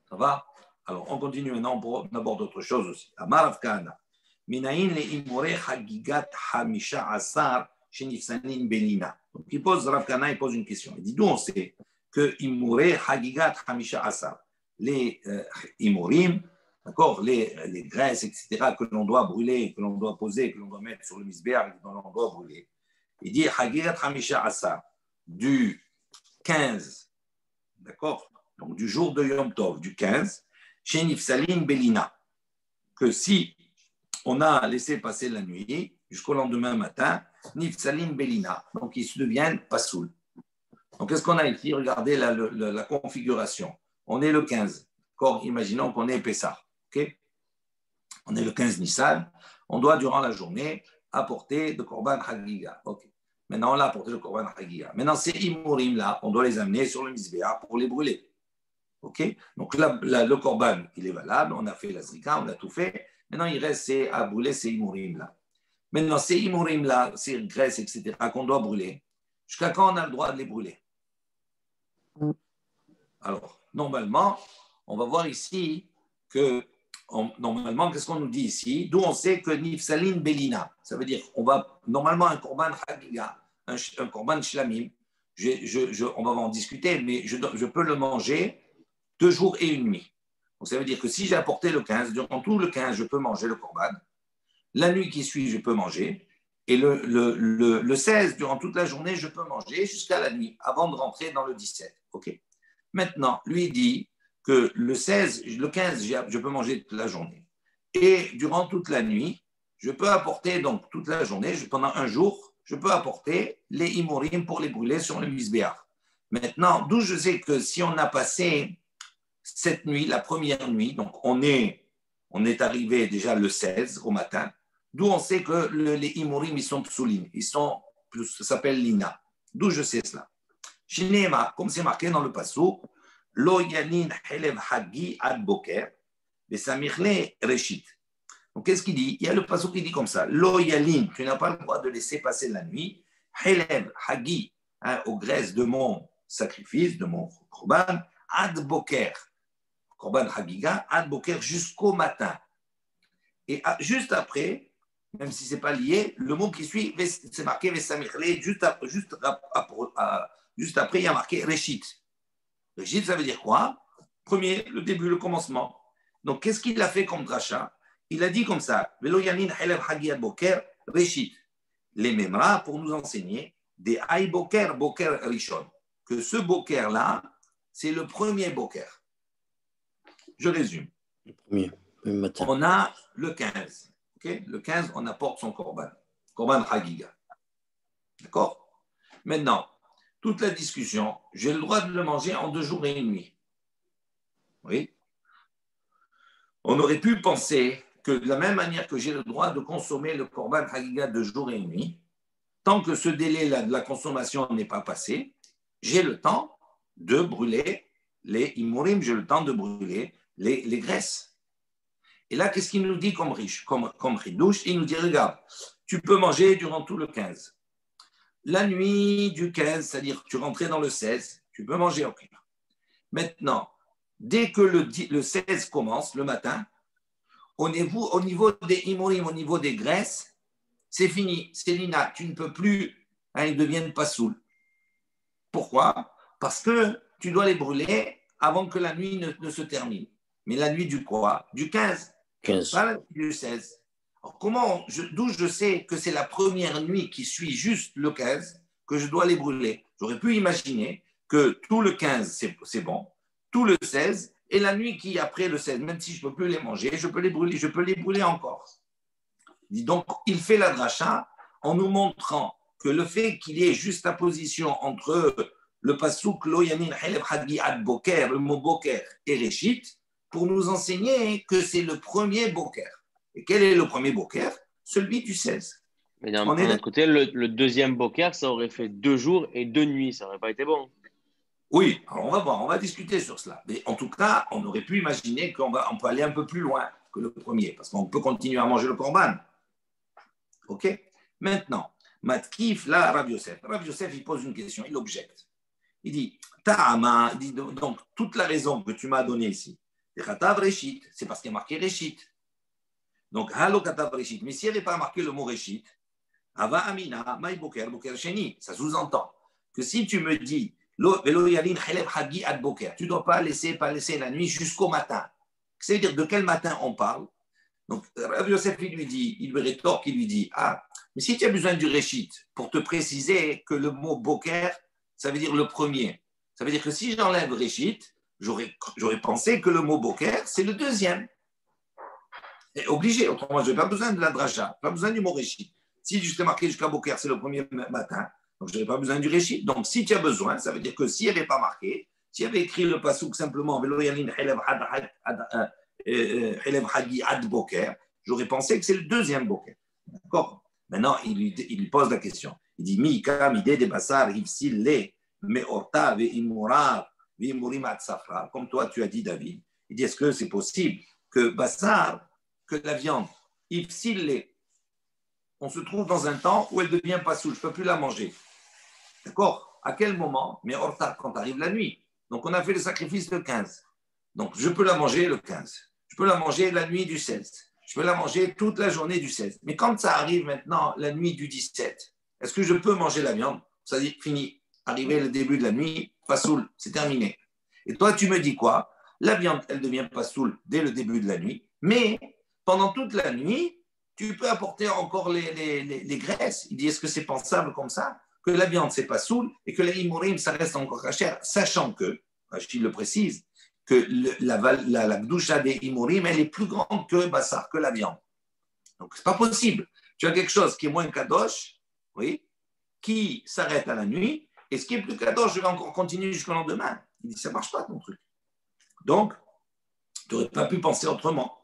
Ça va? Alors on continue maintenant, on aborde autre chose aussi. Amar Rav Kahana. Minaïn le imore hagigat hamisha asar shenifsanin belina. Donc Rav Kahana, il pose une question. Il dit d'où on sait que imore hagigat hamisha asar, les imorim, d'accord, les graisses, etc., que l'on doit brûler, que l'on doit poser, que l'on doit mettre sur le misbéar, que l'on doit brûler. Il dit Hagirat Hamisha Asa, du 15, d'accord, donc du jour de Yom Tov, du 15, chez Nifsaline Belina, que si on a laissé passer la nuit jusqu'au lendemain matin, Nifsaline Belina, donc ils se deviennent pasoul. Donc qu'est-ce qu'on a ici? Regardez la configuration. On est le 15, d'accord, imaginons qu'on est Pessah. Okay. On est le 15 Nissan, on doit durant la journée apporter de Korban Hagiga. Okay. Maintenant, on l'a apporté le Korban Hagiga. Maintenant, ces Imorim là, on doit les amener sur le Misbéa pour les brûler. Okay. Donc là, le Korban, il est valable, on a fait la Zrika, on a tout fait. Maintenant, il reste à brûler ces Imorim là. Maintenant, ces Imorim là, ces graisses, etc., qu'on doit brûler, jusqu'à quand on a le droit de les brûler? Alors, normalement, on va voir ici que normalement, qu'est-ce qu'on nous dit ici? D'où on sait que Nifsaline Belina, ça veut dire qu'on va normalement un Korban Hagiga, un Korban Shlamim, on va en discuter, mais je peux le manger 2 jours et 1 nuit. Donc ça veut dire que si j'ai apporté le 15, durant tout le 15, je peux manger le Korban. La nuit qui suit, je peux manger. Et le 16, durant toute la journée, je peux manger jusqu'à la nuit, avant de rentrer dans le 17. Okay. Maintenant, lui dit que le 16, le 15, je peux manger toute la journée. Et durant toute la nuit, je peux apporter, donc toute la journée, pendant 1 jour, je peux apporter les imorim pour les brûler sur le misbéach. Maintenant, d'où je sais que si on a passé cette nuit, la première nuit, donc on est arrivé déjà le 16 au matin, d'où on sait que les imorim, ils sont psulim, ça s'appelle lina. D'où je sais cela? Shinema, comme c'est marqué dans le passou, Lo yanin helev hagi ad boker, besamirle reshit. Donc, qu'est-ce qu'il dit? Il y a le passage qui dit comme ça. Lo yalin, tu n'as pas le droit de laisser passer la nuit. Helev hagi, aux graisses de mon sacrifice, de mon korban, ad boker, Korban Hagiga, ad boker jusqu'au matin. Et juste après, même si ce n'est pas lié, le mot qui suit, c'est marqué Vesamichle, juste après, il y a marqué Reshit. Reshit, ça veut dire quoi? Premier, le début, le commencement. Donc, qu'est-ce qu'il a fait comme dracha? Il a dit comme ça, Velo yamin helev hagi ad boker, Reshit. Les Memra, pour nous enseigner, des Hay boker, boker rishon. Que ce boker-là, c'est le premier boker. Je résume. Le premier matin. On a le 15. Okay? Le 15, on apporte son korban. Korban Hagiga. D'accord? Maintenant, toute la discussion, j'ai le droit de le manger en 2 jours et 1 nuit. Oui? On aurait pu penser que de la même manière que j'ai le droit de consommer le korban Hagiga 2 jours et 1 nuit, tant que ce délai-là de la consommation n'est pas passé, j'ai le temps de brûler les imurim, j'ai le temps de brûler les graisses. Et là, qu'est-ce qu'il nous dit comme riche, comme ridouche? Il nous dit, regarde, tu peux manger durant tout le 15. La nuit du 15, c'est-à-dire tu rentrais dans le 16, tu peux manger au clair. Maintenant, dès que le 16 commence, le matin, au niveau des imurim, au niveau des graisses, c'est fini. Célina, tu ne peux plus, ils ne deviennent pas saouls. Pourquoi? Parce que tu dois les brûler avant que la nuit ne se termine. Mais la nuit du quoi? Du 15. 15. Pas la nuit du 16. Alors d'où je sais que c'est la première nuit qui suit juste le 15 que je dois les brûler? J'aurais pu imaginer que tout le 15, c'est bon, tout le 16, et la nuit qui est après le 16, même si je ne peux plus les manger, je peux les brûler encore. Donc, il fait la dracha en nous montrant que le fait qu'il y ait juste la position entre le pasuk lo yamin helev hagi ad boker, le mot boker et reshit, pour nous enseigner que c'est le premier boker. Et quel est le premier boker? Celui du 16. Mais d'un autre côté, le deuxième boker, ça aurait fait 2 jours et 2 nuits. Ça n'aurait pas été bon. Oui, alors on va voir, on va discuter sur cela. Mais en tout cas, on aurait pu imaginer qu'on peut aller un peu plus loin que le premier, parce qu'on peut continuer à manger le korban. OK? Maintenant, Matkif, là, Rav Yosef. Rav Yosef, il pose une question, il objecte. Il dit, Ta'ama, il dit, donc, toute la raison que tu m'as donnée ici, c'est parce qu'il y a marqué Reshit. Donc, Halo Katav Reshit. Mais s'il n'y avait pas marqué le mot Reshit, Ava Amina, Maï Boker, Boker Sheni, ça sous-entend que si tu me dis, Velo Yalin Helev Hagi ad Boker, tu ne dois pas laisser la nuit jusqu'au matin. Ça veut dire de quel matin on parle? Donc, Rav Yosef, il lui rétorque, il lui dit, mais si tu as besoin du Reshit pour te préciser que le mot Boker, ça veut dire le premier. Ça veut dire que si j'enlève Reshit, j'aurais pensé que le mot Boker, c'est le deuxième. Et obligé, autrement, je n'ai pas besoin de la dracha, pas besoin du mot Reshit. Si je t'ai marqué jusqu'à Boker, c'est le premier matin, donc je n'aurais pas besoin du Reshit. Donc, si tu as besoin, ça veut dire que s'il n'y avait pas marqué, s'il y avait écrit le pasuk simplement, Velo Yalin Helev Hagi ad Boker, j'aurais pensé que c'est le deuxième Boker. D'accord? Maintenant, il lui pose la question. Il dit, Mi kam ide de basar hivsil le meorta ve imurav ve imurim ad safra. Comme toi, tu as dit, David. Il dit, est-ce que c'est possible que basar, que la viande, hivsil le, on se trouve dans un temps où elle devient pas saoule, je ne peux plus la manger. D'accord? À quel moment? Mais orta, quand arrive la nuit. Donc, on a fait le sacrifice le 15. Donc, je peux la manger le 15. Je peux la manger la nuit du 16. Je peux la manger toute la journée du 16. Mais quand ça arrive maintenant, la nuit du 17, est-ce que je peux manger la viande? Ça dit, fini. Arrivé le début de la nuit, pas saoul, c'est terminé. Et toi, tu me dis quoi? La viande, elle devient pas saoule dès le début de la nuit. Mais pendant toute la nuit, tu peux apporter encore les graisses. Il dit, est-ce que c'est pensable comme ça? Que la viande, c'est pas saoule et que les imurim, ça reste encore cachère, sachant que, Rachid le précise, que la gdoucha des imurim, elle est plus grande que bassar, que la viande. Donc, c'est pas possible. Tu as quelque chose qui est moins kadosh, oui, qui s'arrête à la nuit, et ce qui est plus kadosh, je vais encore continuer jusqu'au lendemain. Il dit, ça marche pas ton truc. Donc, tu n'aurais pas pu penser autrement.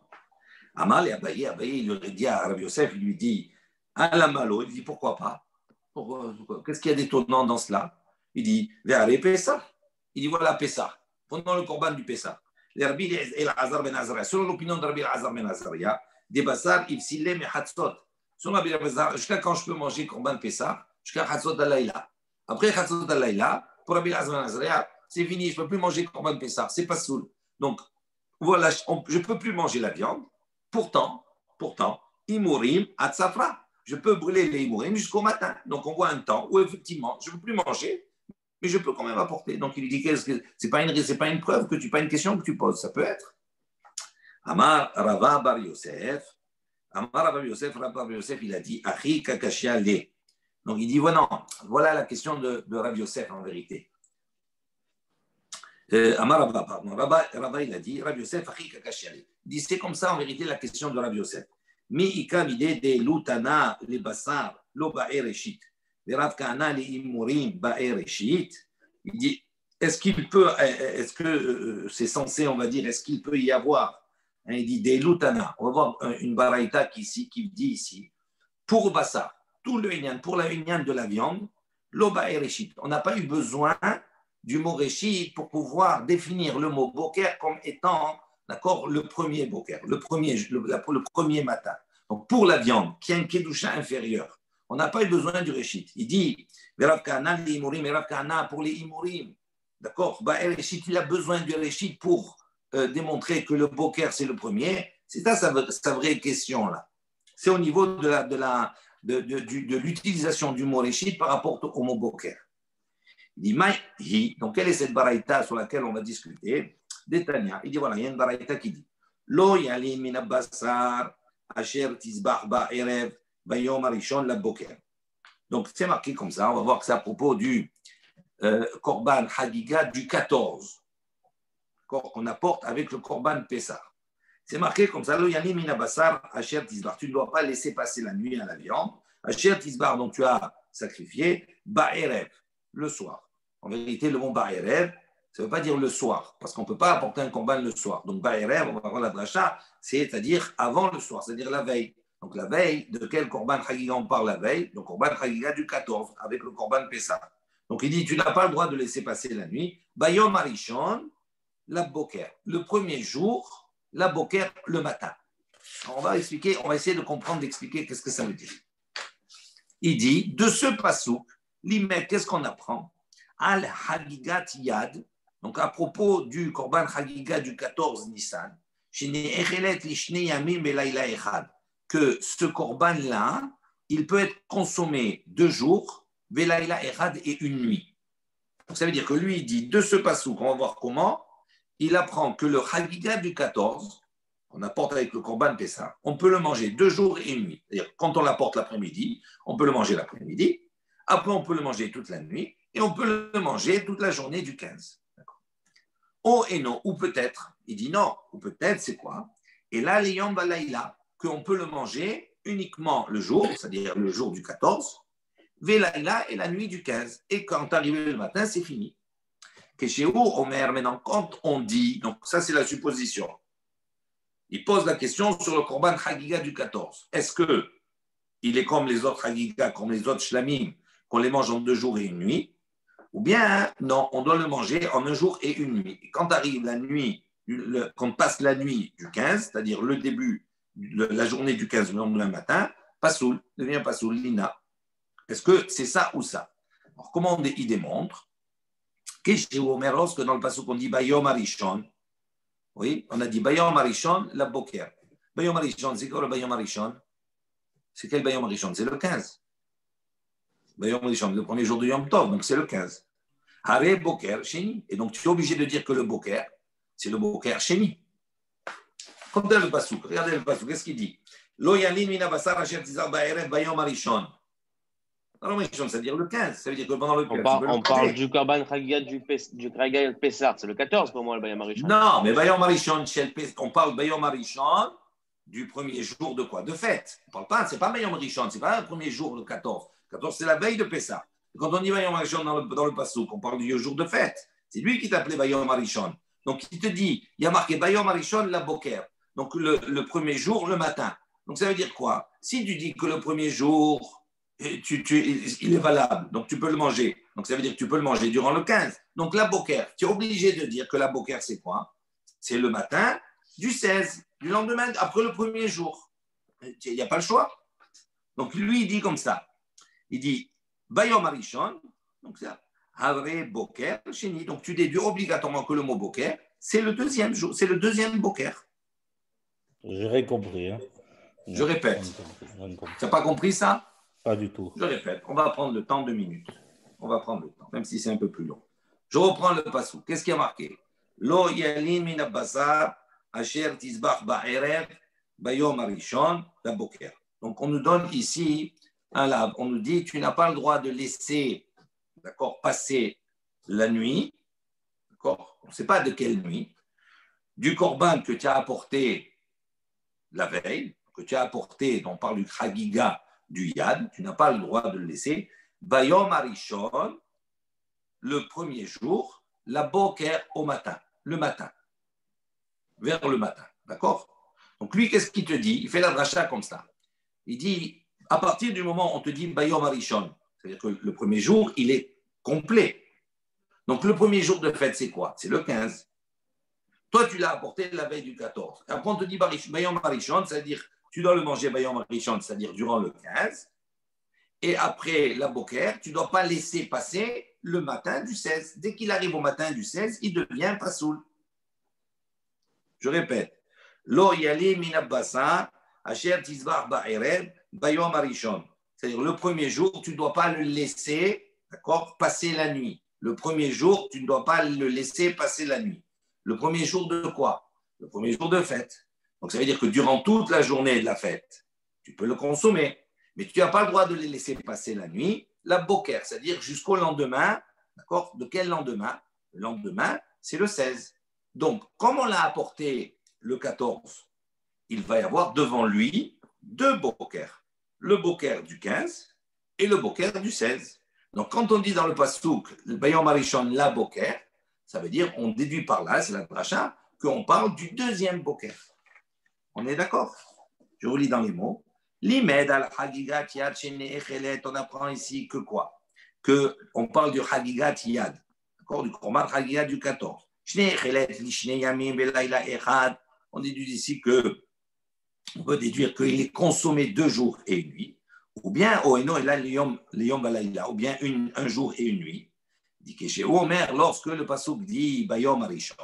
Amal et Abaye, il aurait dit à Rav Yosef, il lui dit, à la malo, il dit, pourquoi pas? Qu'est-ce qu'il y a d'étonnant dans cela? Il dit, vers les Pessah. Il dit, voilà Pessah. Pendant le korban du Pessah. L'Arbi el-Azar ben Azariah. Selon l'opinion de Rabbi el-Azar ben Azariah, des bassar, ifsile me hatzot. Selon Rabbi el-Azar, jusqu'à quand je peux manger korban Pessah? Jusqu'à hatzot al-Laïla. Après hatzot al-Laïla, pour Rabbi el-Azar ben Azariah, c'est fini, je ne peux plus manger korban Pessah. C'est pas saoul. Donc, voilà, je ne peux plus manger la viande. Pourtant, imurim atzafra. Je peux brûler les imurim jusqu'au matin. Donc, on voit un temps où, effectivement, je ne peux plus manger, mais je peux quand même apporter. Donc, il lui dit que ce n'est pas une preuve, pas une question que tu poses. Ça peut être. Amar Rava Bar Yosef. Amar Bar Yosef, il a dit Achi kakashia le. Donc, il dit voilà la question de Rav Yosef en vérité. Amar Rava, il a dit Rav Yosef, Achi kakashia le. Il dit c'est comme ça en vérité la question de Rav Yosef. Mi ikam ide de lutana le basar lo ba'ereshit. Le Rav Kahana le imurim ba'ereshit. Il dit est-ce que c'est censé, on va dire, est-ce qu'il peut y avoir, il dit des lutana. On va voir une baraïta qui dit ici, pour basar, tout le inyan, pour la inyan de la viande, lo ba'ereshit. On n'a pas eu besoin du mot reshit pour pouvoir définir le mot boker comme étant, d'accord, le premier boker, le premier matin. Donc, pour la viande, qui a un kedusha inférieur, on n'a pas eu besoin du reshit. Il dit, Rav Kahana, les imurim, Rav Kahana pour les imurim. D'accord, reshit, il a besoin du reshit pour démontrer que le boker, c'est le premier. C'est ça sa vraie question, là. C'est au niveau de l'utilisation du mot reshit par rapport au mot boker. Il dit, donc quelle est cette baraïta sur laquelle on va discuter? Détania, il dit voilà, il y a une baraïta qui dit Lo yalim min basar asher tizbach ba'erev bayom harishon la boker. Donc c'est marqué comme ça, on va voir que c'est à propos du korban hagiga du 14 qu'on apporte avec le korban Pessah. C'est marqué comme ça Lo yalim min basar asher tizbach. Tu ne dois pas laisser passer la nuit à la viande. Asher tizbach, donc tu as sacrifié ba'erev, le soir. En vérité, le mot ba'erev, ça ne veut pas dire le soir, parce qu'on ne peut pas apporter un korban le soir. Donc, ba'erev, on va voir la dracha, c'est-à-dire avant le soir, c'est-à-dire la veille. Donc, la veille, de quel korban chagiga on parle la veille? Le korban chagiga du 14, avec le korban Pessah. Donc, il dit, tu n'as pas le droit de laisser passer la nuit. Bayom harishon, la boker. Le premier jour, la boker, le matin. Alors, on va essayer de comprendre, d'expliquer qu'est-ce que ça veut dire. Il dit, de ce pasouk, l'imé, qu'est-ce qu'on apprend? Al hagigat yad, donc à propos du korban hagiga du 14 Nissan, que ce korban-là, il peut être consommé 2 jours, velaïla echad et une nuit. Donc ça veut dire que lui, il dit, de ce pasouk, on va voir comment, il apprend que le hagiga du 14, qu'on apporte avec le korban Pessah, on peut le manger 2 jours et une nuit. C'est-à-dire, quand on l'apporte l'après-midi, on peut le manger l'après-midi, après on peut le manger toute la nuit, et on peut le manger toute la journée du 15. Oh et non, ou peut-être, il dit non, ou peut-être, c'est quoi? Et là, l'ayam balaïla, qu'on peut le manger uniquement le jour, c'est-à-dire le jour du 14, velaïla et la nuit du 15. Et quand arrive le matin, c'est fini. Keshéou, Omer, maintenant, quand on dit, donc ça c'est la supposition, il pose la question sur le korban hagiga du 14. Est-ce qu'il est comme les autres hagiga, comme les autres shlamim, qu'on les mange en 2 jours et une nuit? Ou bien, non, on doit le manger en 1 jour et une nuit. Et quand arrive la nuit, quand passe la nuit du 15, c'est-à-dire le début de la journée du 15, le lendemain matin, pasoul, devient pasoul, lina. Est-ce que c'est ça ou ça? Alors, comment il démontre? Que dans le pasoul, on dit Bayom Arishon. Oui, on a dit Bayom Arishon, la boker. Bayom Arishon, c'est quoi le Bayom Arishon? C'est quel Bayom Arishon? C'est le 15. Bayom Arishon, le premier jour de Yom Tov, donc c'est le 15. Hare boker sheni. Et donc tu es obligé de dire que le boker, c'est le boker sheni. Regardez le pasouk, qu'est-ce qu'il dit? Lo yalin mina basar asher tizar ba'erev bayom Arishon. Bayom Arishon, ça veut dire le 15. Ça veut dire que pendant le 15. On parle du korban chagiga du Pessah. C'est le 14 pour moi, le Bayom Arishon. Non, mais Bayom Arishon, on parle Bayom Arishon du premier jour de quoi? De fête. On parle pas, c'est pas Bayom Arishon, c'est pas le premier jour, le 14. 14, c'est la veille de Pessah. Quand on dit Bayom Arishon dans le pasouk, on parle du jour de fête. C'est lui qui t'appelait Bayom Arishon. Donc, il te dit, il y a marqué Bayom Arishon la boker. Donc, le premier jour, le matin. Donc, ça veut dire quoi? Si tu dis que le premier jour, il est valable, donc tu peux le manger. Donc, ça veut dire que tu peux le manger durant le 15. Donc, la boker, tu es obligé de dire que la boker, c'est quoi? C'est le matin du 16, du lendemain, après le premier jour. Il n'y a pas le choix. Donc, lui, il dit comme ça. Il dit, Bayom Arishon, donc ça, Havre Boker, Sheni. Donc, tu déduis obligatoirement que le mot Boker, c'est le deuxième jour, c'est le deuxième boker. J'ai rien compris. Hein. Je répète. Rien compris. Tu n'as pas compris ça? Pas du tout. Je répète. On va prendre le temps, 2 minutes. On va prendre le temps, même si c'est un peu plus long. Je reprends le passou. Qu'est-ce qui a marqué? Lo yalin min abasar asher tizbach ba'erev bayom arishon la boker. Donc on nous donne ici un lave. On nous dit tu n'as pas le droit de laisser, d'accord, passer la nuit, d'accord. On ne sait pas de quelle nuit, du korban que tu as apporté la veille, que tu as apporté, on parle du chagiga, du yad, tu n'as pas le droit de le laisser. Bayom arishon, le premier jour, la boker au matin, le matin, vers le matin, d'accord? Donc lui, qu'est-ce qu'il te dit? Il fait la dracha comme ça. Il dit, à partir du moment où on te dit Bayom Arishon, c'est-à-dire que le premier jour, il est complet. Donc le premier jour de fête, c'est quoi? C'est le 15. Toi, tu l'as apporté la veille du 14. Après, on te dit Bayom Arishon, c'est-à-dire tu dois le manger Bayom Arishon, c'est-à-dire durant le 15. Et après la boker, tu ne dois pas laisser passer le matin du 16. Dès qu'il arrive au matin du 16, il devient pasoul. Je répète. Lo yali min abbasa asher tizbach ba'erev bayom arishon. C'est-à-dire le premier jour, tu ne dois pas le laisser, d'accord, passer la nuit. Le premier jour, tu ne dois pas le laisser passer la nuit. Le premier jour de quoi? Le premier jour de fête. Donc ça veut dire que durant toute la journée de la fête, tu peux le consommer. Mais tu n'as pas le droit de les laisser passer la nuit. La boker, c'est-à-dire jusqu'au lendemain, d'accord? De quel lendemain? Le lendemain, c'est le 16. Donc, comme on l'a apporté le 14, il va y avoir devant lui 2 bokers. Le boker du 15 et le boker du 16. Donc, quand on dit dans le pasouk, le Bayom Arishon, la boker, ça veut dire, on déduit par là, c'est la dracha, qu'on parle du deuxième boker. On est d'accord? Je vous lis dans les mots. L'imed al hagigat yad shene echelet, on apprend ici que quoi? Que on parle du hagigat yad, d'accord, du korban hagigat du 14. Shene echelet li shene yamim belayla echad. On déduit ici que on peut déduire qu'il est consommé 2 jours et une nuit, ou bien oeno ela liyom belayla, ou bien un jour et une nuit. Dit que chez Omer, lorsque le pasuk dit bayom arishon,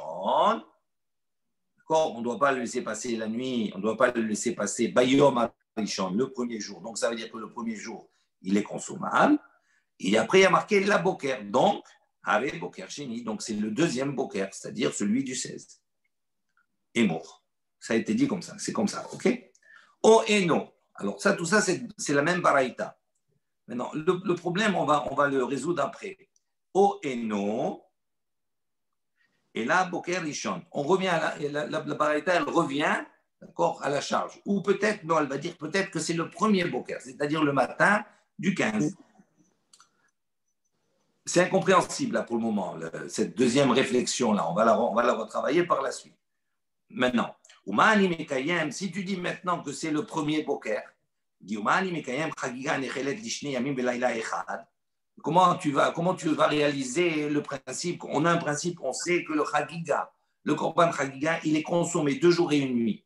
on ne doit pas le laisser passer la nuit, on ne doit pas le laisser passer Bayom Arishon, le premier jour. Donc, ça veut dire que le premier jour, il est consommable. Et après, il y a marqué la boker. Donc, avec boker chéni. Donc, c'est le deuxième boker, c'est-à-dire celui du 16. Et mort. Ça a été dit comme ça. C'est comme ça, OK? O et no. Alors, ça, tout ça, c'est la même baraïta. Maintenant, le problème, on va le résoudre après. O et no. Et là, Boker Rishon, on revient à la baraïta, elle revient, d'accord, à la charge. Ou peut-être, non, elle va dire peut-être que c'est le premier Boker, c'est-à-dire le matin du 15. C'est incompréhensible là pour le moment, cette deuxième réflexion-là. On va la retravailler par la suite. Maintenant, si tu dis maintenant que c'est le premier Boker, comment tu vas réaliser le principe? On a un principe, on sait que le chagiga, le korban chagiga, il est consommé 2 jours et une nuit.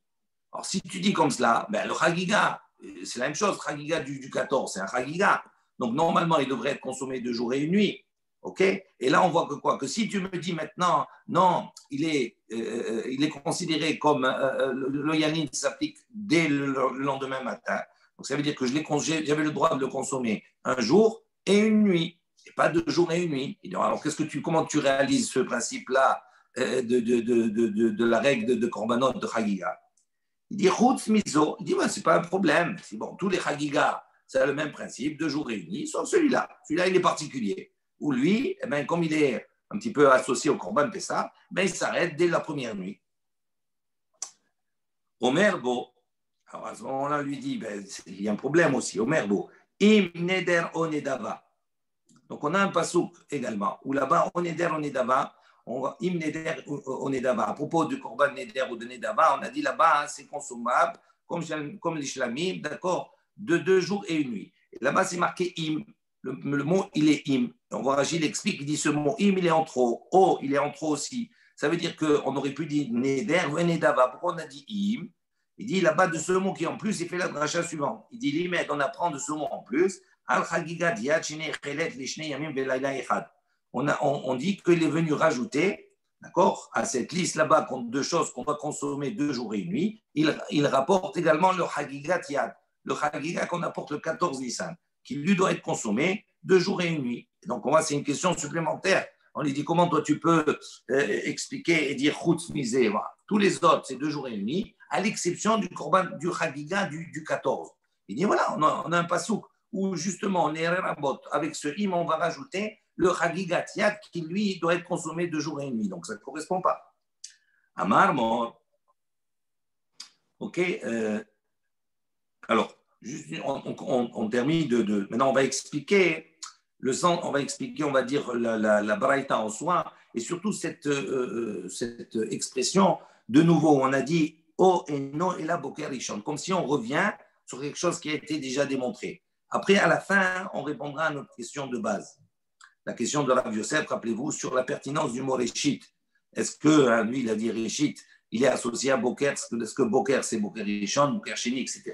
Alors si tu dis comme cela, ben, le chagiga, c'est la même chose, chagiga du 14, c'est un chagiga. Donc normalement, il devrait être consommé 2 jours et une nuit. OK? Et là, on voit que quoi? Que si tu me dis maintenant, non, il est considéré comme le yanin s'applique dès le lendemain matin. Donc ça veut dire que j'avais le droit de le consommer un jour et une nuit, et pas 2 jours et une nuit. Alors, comment tu réalises ce principe-là de la règle de Korbanot, de Chagiga? Il dit, Chutz mizo, il dit, ouais, c'est pas un problème. C'est bon, tous les Chagiga, c'est le même principe, 2 jours et une nuit, sauf celui-là. Celui-là, il est particulier. Où lui, eh ben, comme il est un petit peu associé au Korban Pessah, ben, il s'arrête dès la première nuit. Omer Bo, alors à ce moment-là, lui dit, ben, il y a un problème aussi. Omer Bo, Im neder onedava. Donc on a un pasouk également, où là-bas, oneder onedava, im neder onedava. À propos du korban neder ou de nedava, on a dit là-bas, c'est consommable, comme l'ishlamim, d'accord, de 2 jours et une nuit. Et là-bas, c'est marqué im. Le mot, il est im. On voit Rachid explique, il dit ce mot im, il est en trop. Oh, il est en trop aussi. Ça veut dire qu'on aurait pu dire neder ou nedava. Pourquoi on a dit im? Il dit là-bas de ce mot qui en plus, il fait la dracha suivante. Il dit limet, on apprend de ce mot en plus. On dit qu'il est venu rajouter, d'accord, à cette liste là-bas, deux choses qu'on doit consommer 2 jours et 1 nuit, il rapporte également le Hagigat Yad, le Hagigat qu'on apporte le 14 Nissan, qui lui doit être consommé 2 jours et 1 nuit. Donc, on voit, c'est une question supplémentaire. On lui dit comment toi tu peux expliquer et dire Chutz Mizé. Voilà. Tous les autres, c'est 2 jours et 1 nuit, à l'exception du Korban, du Hagigat du 14. Il dit voilà, on a un pasouk où justement, on est Rabot, avec ce hymne, on va rajouter le Hagigat Yad qui lui doit être consommé 2 jours et 1 nuit. Donc, ça ne correspond pas. Amar Mor. Ok. Alors, juste, on termine de. Maintenant, on va expliquer le sens, on va expliquer, on va dire, la Braïta en soi, et surtout cette expression, de nouveau, on a dit O et no et la Boker Rishon, comme si on revient sur quelque chose qui a été déjà démontré. Après, à la fin, on répondra à notre question de base. La question de Rav Yosef, rappelez-vous, sur la pertinence du mot Réchit. Est-ce que, lui, il a dit Réchit, il est associé à Boker, est-ce que Boker, c'est Boker Rishon, Boker Sheni, etc.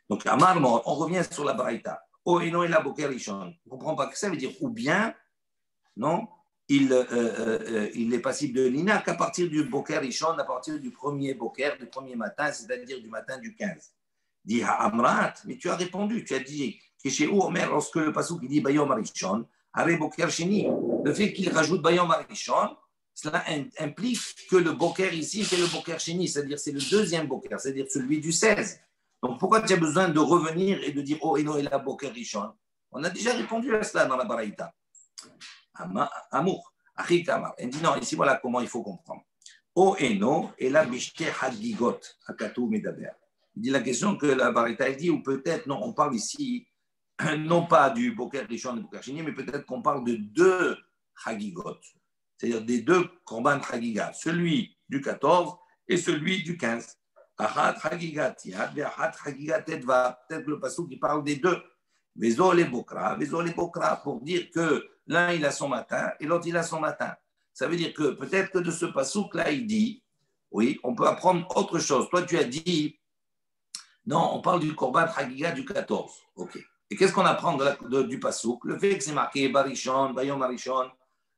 Donc, Amar, on revient sur la Braïta. Oh, et non, et la Boker Rishon. On ne comprend pas que ça veut dire ou bien, non, il est passible de l'Ina qu'à partir du Boker Rishon, à partir du premier Boker, du premier matin, c'est-à-dire du matin du 15. Dit Amrat, mais tu as répondu, tu as dit que chez Omer, lorsque le Passouk dit Bayom Rishon, Aré Boker Sheni, le fait qu'il rajoute Bayom Rishon, cela implique que le Boker ici, c'est le Boker Sheni, c'est-à-dire c'est le deuxième Boker, c'est-à-dire celui du 16. Donc, pourquoi tu as besoin de revenir et de dire Oh, Eno et la Boker Rishon? On a déjà répondu à cela dans la Baraïta. Amour, Achik Amar. Il dit non, ici voilà comment il faut comprendre. Oh, Eno et la Bishte Hadigot, Akatou Medaber. Il dit la question que la Baraïta dit, ou peut-être, non, on parle ici, non pas du Boker Rishon et du Boker Sheni, mais peut-être qu'on parle de 2 Hagigot, c'est-à-dire des 2 Korban Hagiga, celui du 14 et celui du 15. Peut-être que le passage qui parle des 2. Vezo les bokra, pour dire que l'un il a son matin et l'autre il a son matin. Ça veut dire que peut-être que de ce passage là il dit, oui, on peut apprendre autre chose. Toi tu as dit, non, on parle du Korban Chagiga du 14. Ok. Et qu'est-ce qu'on apprend du passage? Le fait que c'est marqué Barishon, Bayom Barishon,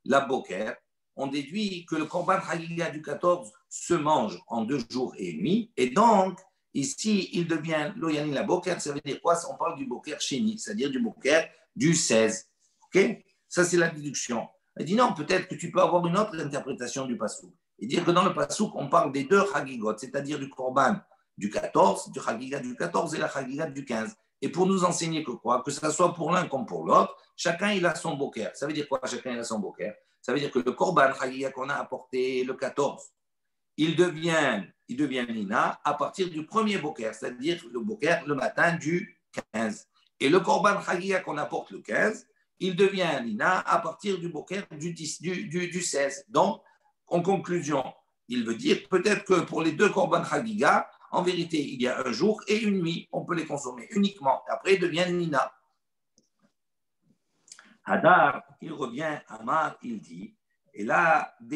la Boker. On déduit que le Korban Chagiga du 14 se mange en 2 jours et 1 nuit, et donc, ici, il devient Loyani la Boker, ça veut dire quoi? On parle du Boker Sheni, c'est-à-dire du Boker du 16. Ok? Ça, c'est la déduction. Elle dit non, peut-être que tu peux avoir une autre interprétation du Passouk. Et dire que dans le Passouk, on parle des 2 Chagigot, c'est-à-dire du Korban du 14, du Chagiga du 14 et la Chagiga du 15. Et pour nous enseigner que quoi? Que ce soit pour l'un comme pour l'autre, chacun il a son Boker. Ça veut dire quoi? Chacun il a son Boker. Ça veut dire que le Korban Chagiga qu'on a apporté le 14, il devient Nina à partir du premier Boker, c'est-à-dire le Boker le matin du 15. Et le Korban Chagiga qu'on apporte le 15, il devient Nina à partir du Boker du 16. Donc, en conclusion, il veut dire peut-être que pour les 2 Korban Chagiga, en vérité, il y a 1 jour et 1 nuit. On peut les consommer uniquement. Après, il devient Nina. Hadar, il revient, Amar, il dit, et là, il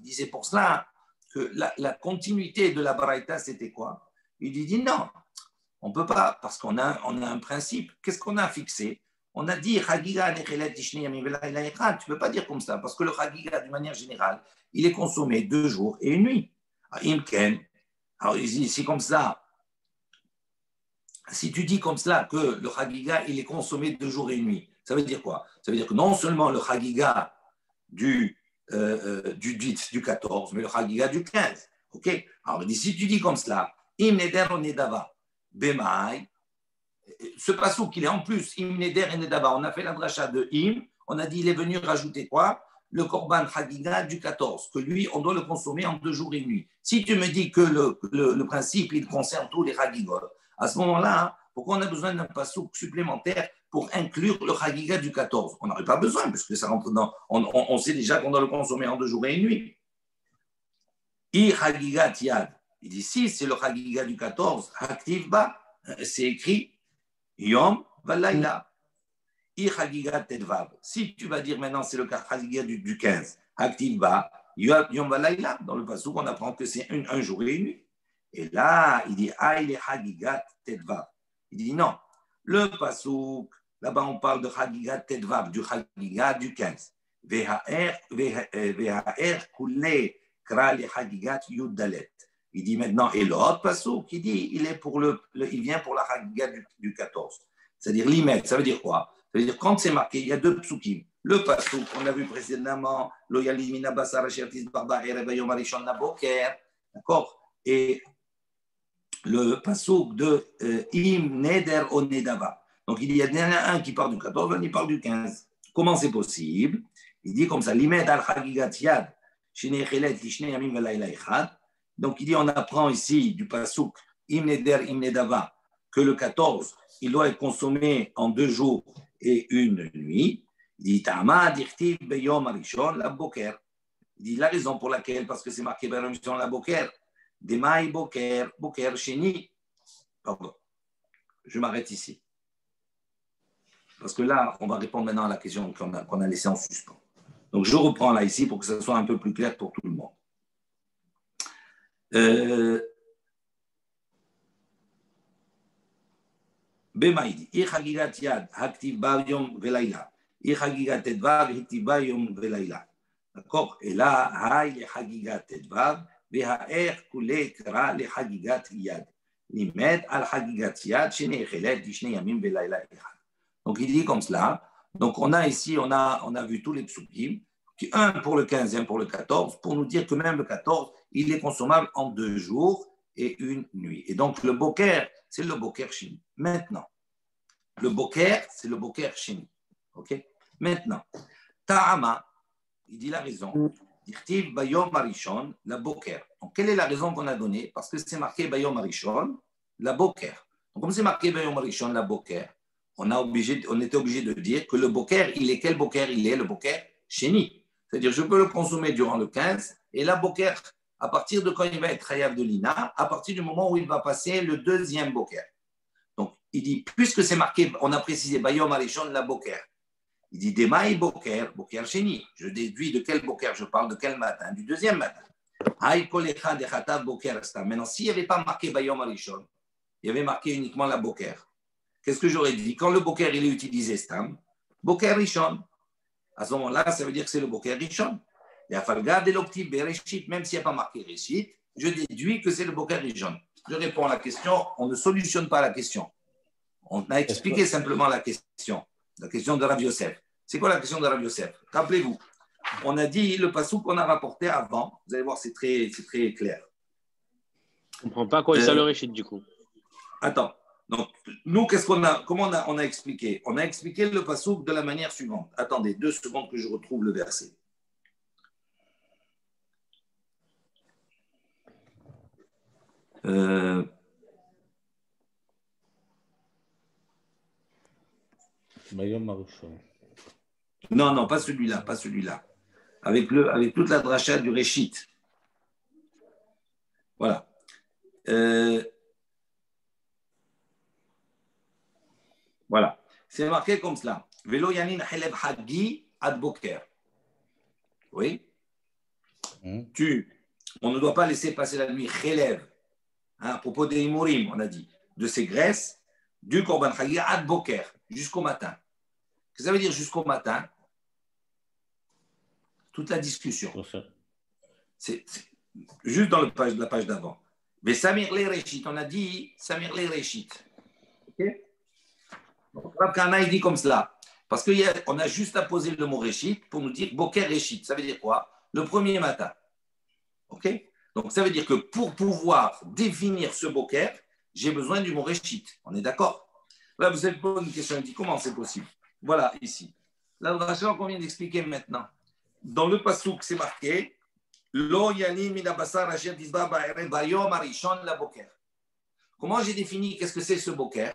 dit, c'est pour cela que la continuité de la Baraïta, c'était quoi? Il dit non, on ne peut pas, parce qu'on a un principe. Qu'est-ce qu'on a fixé? On a dit, tu ne peux pas dire comme ça, parce que le Chagiga, d'une manière générale, il est consommé 2 jours et 1 nuit. Alors, il dit, c'est comme ça. Si tu dis comme cela que le Chagiga, il est consommé 2 jours et 1 nuit, ça veut dire quoi? Ça veut dire que non seulement le Chagiga du 14, mais le Chagiga du 15. Ok? Alors, il dit, si tu dis comme cela, Im Neder Nedava, Bemaï, ce passage qu'il est en plus, Im Neder et Nedava, on a fait la dracha de Im, on a dit, il est venu rajouter quoi? Le Korban Chagiga du 14, que lui, on doit le consommer en 2 jours et 1 nuit. Si tu me dis que le principe, il concerne tous les Chagigot, à ce moment-là, pourquoi on a besoin d'un passouk supplémentaire pour inclure le Chagiga du 14? On n'aurait pas besoin, puisque ça rentre dans. On sait déjà qu'on doit le consommer en 2 jours et 1 nuit. I Chagiga Tiad. Il dit si c'est le Chagiga du 14, Haktiv Ba, c'est écrit Yom Valaila. I Chagiga Tedvav. Si tu vas dire maintenant c'est le Chagiga du 15, Haktiv Ba, Yom Valaila. Dans le passouk, on apprend que c'est 1 jour et 1 nuit. Et là, il dit Aïe les Chagigat Tedvav. Il dit non. Le pasouk, là-bas on parle de Chagigat Tedvav, du Chagiga du 15. והער כולי קרא לחגיגת י' ד'. Il dit maintenant, et l'autre passouk qui dit, il vient pour la chagiga du 14. C'est-à-dire l'imet, ça veut dire quoi? Ça veut dire quand c'est marqué, il y a deux psukim. Le passouk, on a vu précédemment, lo yalim min abasar asher tisbar ba'erev hayom harishon laboker, d'accord? Et le passouk de im neder o nedava. Donc il y en a un qui part du 14, un qui part du 15. Comment c'est possible? Il dit comme ça, l'imet al chagigat yad, shnei chelet lishne yamim velayla echad. Donc, il dit, on apprend ici du pasouk, im neder, im nedava, que le 14, il doit être consommé en 2 jours et 1 nuit. Il dit, Ta'ama dirtiv beyom arishon la boker. Il dit, la raison pour laquelle, parce que c'est marqué beyom arishon la boker, demai boker, boker sheni. Pardon, je m'arrête ici. Parce que là, on va répondre maintenant à la question qu'on a laissée en suspens. Donc, je reprends là ici pour que ça soit un peu plus clair pour tout le monde. Bemaïdi, I chagigat yad, haktiv ba yom velayla, I chagigat edvav, haktiv ba yom velayla. D'accord? Et là, hay le chagigat edvav, vehaer kule kra le chagigat yad. Limed al chagigat yad, shene echelet, dishne yamim velayla echad. Donc il dit comme cela. Donc on a ici, on a vu tous les psukim, un pour le 15 et un pour le 14, pour nous dire que même le 14, il est consommable en 2 jours et 1 nuit. Et donc, le boker, c'est le boker chimique. Maintenant, le boker, c'est le boker chimique. OK? Maintenant, ta'ama, il dit la raison. Dirtiv bayom arishon, la boker. Donc, quelle est la raison qu'on a donnée? Parce que c'est marqué bayom arishon, la boker. Donc, comme c'est marqué bayom arishon, la boker, on était obligé de dire que le boker, il est quel boker? Il est le boker chimique. C'est-à-dire, je peux le consommer durant le 15 et la boker, à partir de quand il va être chayav de l'ina, à partir du moment où il va passer le 2e boker. Donc, il dit, puisque c'est marqué, on a précisé, bayom arishon la boker. Il dit, demai boker, boker sheni. Je déduis de quel boker je parle, de quel matin, du 2e matin. Hay kol echad echatav boker stam. Maintenant, s'il n'y avait pas marqué bayom arishon, il y avait marqué uniquement la boker. Qu'est-ce que j'aurais dit? Quand le boker, il est utilisé stam, boker rishon. À ce moment-là, ça veut dire que c'est le boker rishon. Et à Falga de l'opti bereshit, même s'il n'y a pas marqué reshit, je déduis que c'est le boker rishon. Je réponds à la question, on ne solutionne pas la question. On a expliqué simplement la question de Rav Yosef. C'est quoi la question de Rav Yosef? Rappelez-vous, on a dit le passou qu'on a rapporté avant, vous allez voir, c'est très clair. On ne comprend pas quoi est ça le reshit du coup. Attends. Donc, nous, comment on a expliqué? On a expliqué le passouk de la manière suivante. Attendez 2 secondes que je retrouve le verset. Non, pas celui-là. Avec toute la dracha du Réchit. Voilà. Voilà. C'est marqué comme cela. Velo yanin helev hagi ad boker. Oui. On ne doit pas laisser passer la nuit helev. À propos des imourim, on a dit, de ces graisses, du korban hagi ad boker, jusqu'au matin. Qu'est-ce que ça veut dire jusqu'au matin? Toute la discussion. C'est juste dans la page d'avant. Mais Samir le Réchit, on a dit Samir le Réchit. Ok? Donc, Rav Kahana, il dit comme cela. Parce qu'on a juste à poser le mot Réchit pour nous dire Boker Réchit. Ça veut dire quoi? Le premier matin. Ok? Donc, ça veut dire que pour pouvoir définir ce Boker, j'ai besoin du mot Réchit. On est d'accord? Là, vous avez posé une question, il dit comment c'est possible? Voilà, ici. La dracha qu'on vient d'expliquer maintenant. Dans le passouk, c'est marqué Lo yani min abasar asher tisba ba'erev bayom harishon la boker. Comment j'ai défini qu'est-ce que c'est ce Boker?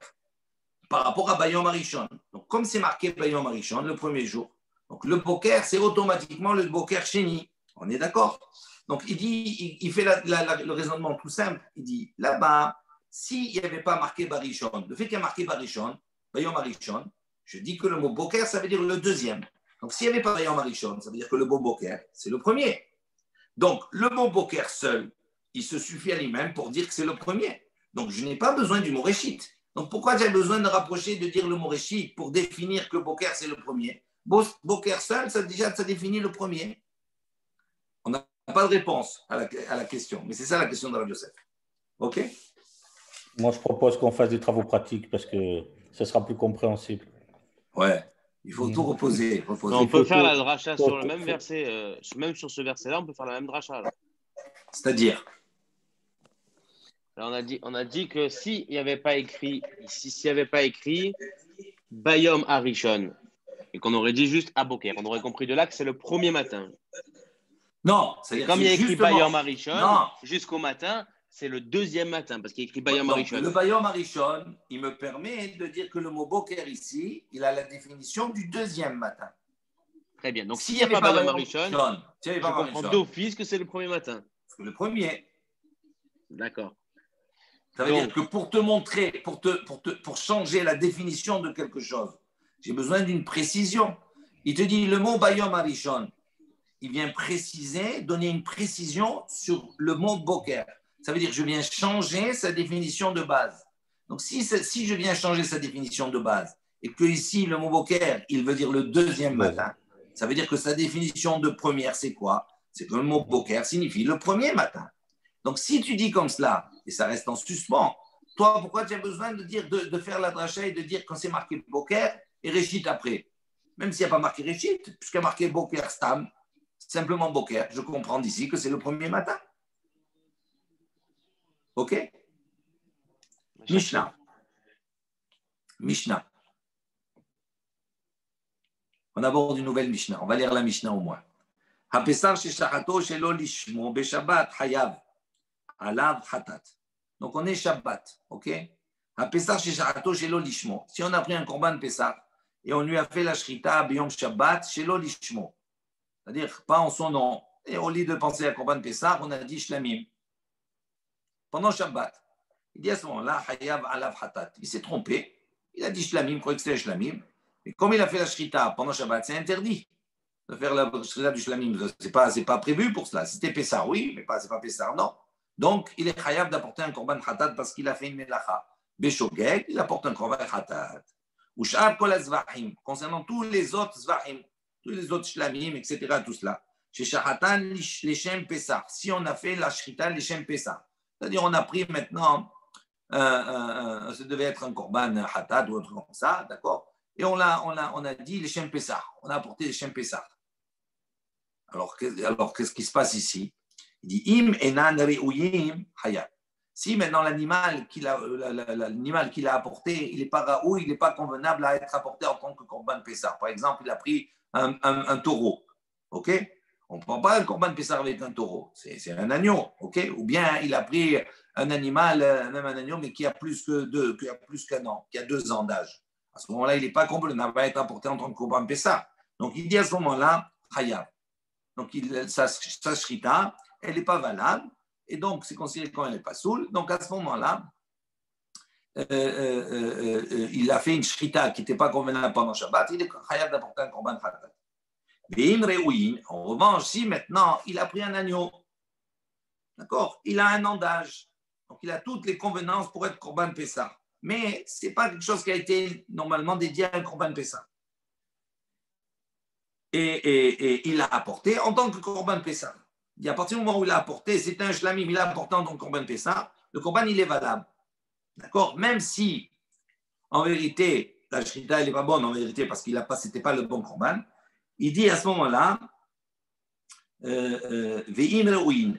Par rapport à Bayom Harishon. Donc, comme c'est marqué Bayom Harishon, le premier jour, donc le Boker, c'est automatiquement le Boker Sheni. On est d'accord? Donc, il fait le raisonnement tout simple. Il dit, là-bas, s'il n'y avait pas marqué Barishon, le fait qu'il y a marqué Barishon, Bayom Harishon, je dis que le mot Boker, ça veut dire le 2e. Donc, s'il n'y avait pas Bayom Harishon, ça veut dire que le mot Boker, c'est le premier. Donc, le mot Boker seul, il se suffit à lui-même pour dire que c'est le premier. Donc, je n'ai pas besoin du mot Réchit. Donc, pourquoi j'ai besoin de rapprocher, de dire le mot Réchit pour définir que Boker, c'est le premier? Boker seul, ça définit le premier. On n'a pas de réponse à la question, mais c'est ça la question de Rav Yosef. OK? Moi, je propose qu'on fasse des travaux pratiques parce que ça sera plus compréhensible. Ouais, il faut tout reposer. On peut faire la dracha sur le faut- même verset, même sur ce verset-là, on peut faire la même dracha. Alors. C'est-à-dire, Là, on a dit que s'il n'y avait pas écrit, s'il n'y avait pas écrit Bayom Arishon, et qu'on aurait dit juste Aboker, on aurait compris de là que c'est le premier matin. non, Et c'est-à-dire comme il y a écrit justement, Bayom Arishon, non. jusqu'au matin, c'est le deuxième matin, parce qu'il y a écrit Bayom Donc, Arishon. le Bayom Arishon, il me permet de dire que le mot Boker ici, il a la définition du deuxième matin. Très bien. Donc, S'il s'il n'y n'y a avait pas pas Bayom Bayom Arishon, Arishon, je comprends d'office que c'est le premier matin. c'est le premier. D'accord. Ça veut Donc, dire que pour te montrer, pour changer la définition de quelque chose, j'ai besoin d'une précision. Il te dit le mot Bayom Arishon, il vient préciser, donner une précision sur le mot Boker. Ça veut dire que je viens changer sa définition de base. Donc si je viens changer sa définition de base et que ici le mot Boker, il veut dire le deuxième matin, ça veut dire que sa définition de première, c'est quoi? C'est que le mot Boker signifie le premier matin. Donc, si tu dis comme cela, et ça reste en suspens, toi, pourquoi tu as besoin de faire la dracha et de dire quand c'est marqué Boker et Réchit après? Même s'il n'y a pas marqué Réchit, puisqu'il y a marqué Boker Stam, simplement Boker, je comprends d'ici que c'est le premier matin. OK? Mishnah. On aborde une nouvelle Mishnah. On va lire la Mishnah au moins. Hapesar sheshachato shelo lishmo beshabbat hayav. Alav Hatat. Donc on est Shabbat, ok? À Pessah chez Sharato, chez Lishmo. Si on a pris un korban Pessah et on lui a fait la Shrita Biyom Shabbat, chez Lishmo. C'est-à-dire pas en son nom. Et au lieu de penser à korban Pessah, on a dit Shlamim. Pendant Shabbat. Il dit à ce moment-là, Hayav Alav Hatat. Il s'est trompé. Il a dit Shlamim, il croyait que c'était Shlamim. Mais comme il a fait la Shrita pendant Shabbat, c'est interdit de faire la Shrita du Shlamim. C'est pas prévu pour cela. Si c'était Pessah, oui, mais c'est pas Pessah, non. Donc, il est chayav d'apporter un korban khatat parce qu'il a fait une melacha. Beshogeg, il apporte un korban khatat. Ou sh'ar kol azvahim, concernant tous les autres zvahim, tous les autres shlamim, etc., tout cela. Chez shahatan leshem pesach, si on a fait la shrita leshem pesach. C'est-à-dire, on a pris maintenant, ça devait être un korban khatat ou autre comme ça, d'accord? Et on a dit leshem pesach, on a apporté leshem pesach. Alors, qu'est-ce qui se passe ici? Il dit im enan re'uyim hayat. Si maintenant l'animal qu'il a apporté, il n'est pas raoui, il n'est pas convenable à être apporté en tant que korban pessar. Par exemple, il a pris un taureau, ok? On ne prend pas un korban pessar avec un taureau, c'est un agneau, ok? Ou bien il a pris un animal, même un agneau, mais qui a plus qu'un an, qui a 2 ans d'âge. À ce moment-là, il n'est pas convenable à être apporté en tant que korban pessar. Donc il dit à ce moment-là, hayat. Donc sa shrita, elle n'est pas valable, et donc c'est considéré quand elle n'est pas saoule. Donc à ce moment-là, il a fait une shrita qui n'était pas convenable pendant Shabbat, il est chayav d'apporter un korban khatat. En revanche, si maintenant il a pris un agneau, d'accord, il a 1 an d'âge, donc il a toutes les convenances pour être korban pessah, mais ce n'est pas quelque chose qui a été normalement dédié à un korban pessah. Et il l'a apporté en tant que korban pessah. Et à partir du moment où il l'a apporté, c'est un shlamim, il l'a apporté en tant que korban pessah, le korban il est valable. D'accord? Même si, en vérité, la shrita elle n'est pas bonne en vérité parce qu'il c'était pas le bon korban, il dit à ce moment-là, ve'im re'uin.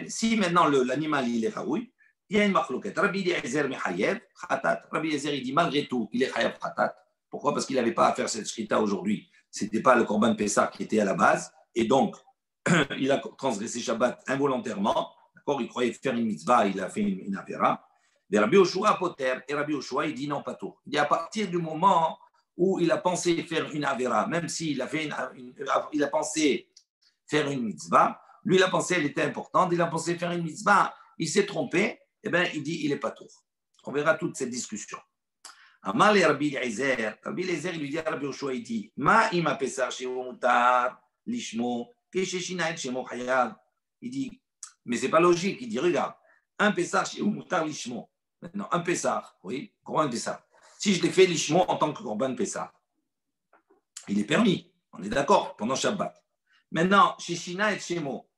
Si maintenant l'animal il est raoui, il y a une machloket. Rabbi Eliezer mechayev khatat. Rabbi Eliezer il dit malgré tout, il est chayav khatat. Pourquoi? Parce qu'il n'avait pas à faire cette shrita aujourd'hui. Ce n'était pas le korban pessah qui était à la base, et donc il a transgressé Shabbat involontairement. D'accord? Il croyait faire une mitzvah, il a fait une avera. Et Rabbi Yoshua poter, et Rabbi Yoshua il dit non pas tout. Il dit à partir du moment où il a pensé faire une avera, même s'il a fait il a pensé faire une mitzvah, lui il a pensé elle était importante, il a pensé faire une mitzvah, il s'est trompé, et bien il dit il est pas tout. On verra toute cette discussion. Amar le Rabbi Eliezer, il lui dit à Rabbi Yoshua, il dit ma ima pesar shehu mutar lishmo kesheshina et shemo chayav. Il dit mais c'est pas logique. Il dit regarde, un pesar shehu mutar lishmo. Maintenant un pesar, oui, korban pesar. Si je l'ai fait lishmo en tant que korban pesar, il est permis. On est d'accord, pendant Shabbat. Maintenant, chez Shina et Shemo,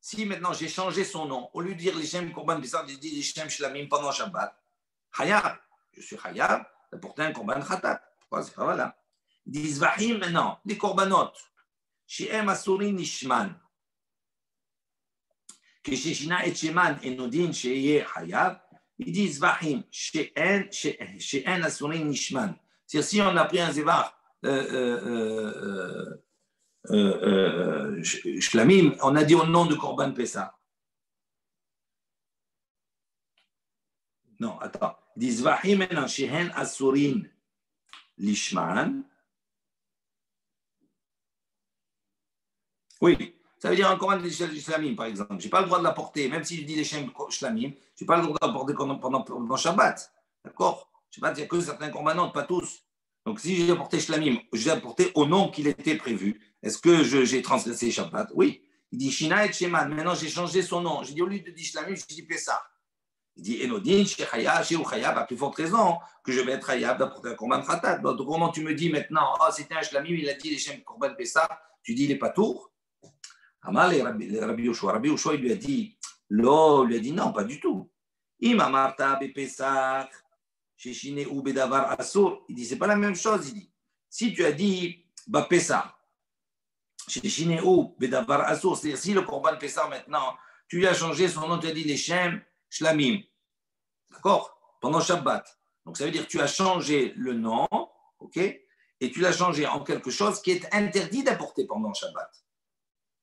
si maintenant j'ai changé son nom, au lieu de dire les Shem Korban Pessah, j'ai dit les Shem Shlamim pendant Shabbat, Hayab, je suis Hayab d'apporter un Korban Khatat. Pourquoi c'est pas voilà. Ils disent Vahim maintenant, les Korbanot, chez Em Asurin Nishman, que chez Shina et Sheman et Nodin chez Hayab, ils disent Vahim, chez En Asurin Nishman. C'est-à-dire si on a pris un Zévar, Shlamim, on a dit au nom de Korban Pessah. Non, attends. Ils disent Vahim maintenant, Shehen Asurin Lishman. Oui, ça veut dire un Korban Shlamim, par exemple. Je n'ai pas le droit de l'apporter, même si je dis les Shem Shlamim, je n'ai pas le droit de l'apporter pendant Shabbat. D'accord? Shabbat, il n'y a que certains Korbanot, pas tous. Donc, si j'ai apporté Shlamim, j'ai apporté au nom qu'il était prévu. Est-ce que j'ai transgressé Shabbat? Oui. Il dit Shina et Sheman. Maintenant, j'ai changé son nom. J'ai dit, au lieu de dire Shlamim, je dis Pessah. Il dit Enodin, chez Hayab, chez Uchayab, à plus forte raison que je vais être Hayab d'apporter un Korban Khatat. Donc, comment tu me dis maintenant, oh, c'était un Shlamim, il a dit les Shem Korban Pessah, tu dis il n'est pas tour? Amal et Rabbi Yoshua. Rabbi Yoshua, il lui a dit, non, pas du tout. Ima Marta be Pessah. Chez Shine ou Bedavar Asur, il dit c'est pas la même chose. Il dit si tu as dit Ba Pessah, chez Shine ou Bedavar Asur, c'est-à-dire si le Korban Pessah maintenant, tu lui as changé son nom, tu as dit les Shem Shlamim, d'accord, pendant Shabbat. Donc ça veut dire que tu as changé le nom, ok, et tu l'as changé en quelque chose qui est interdit d'apporter pendant Shabbat.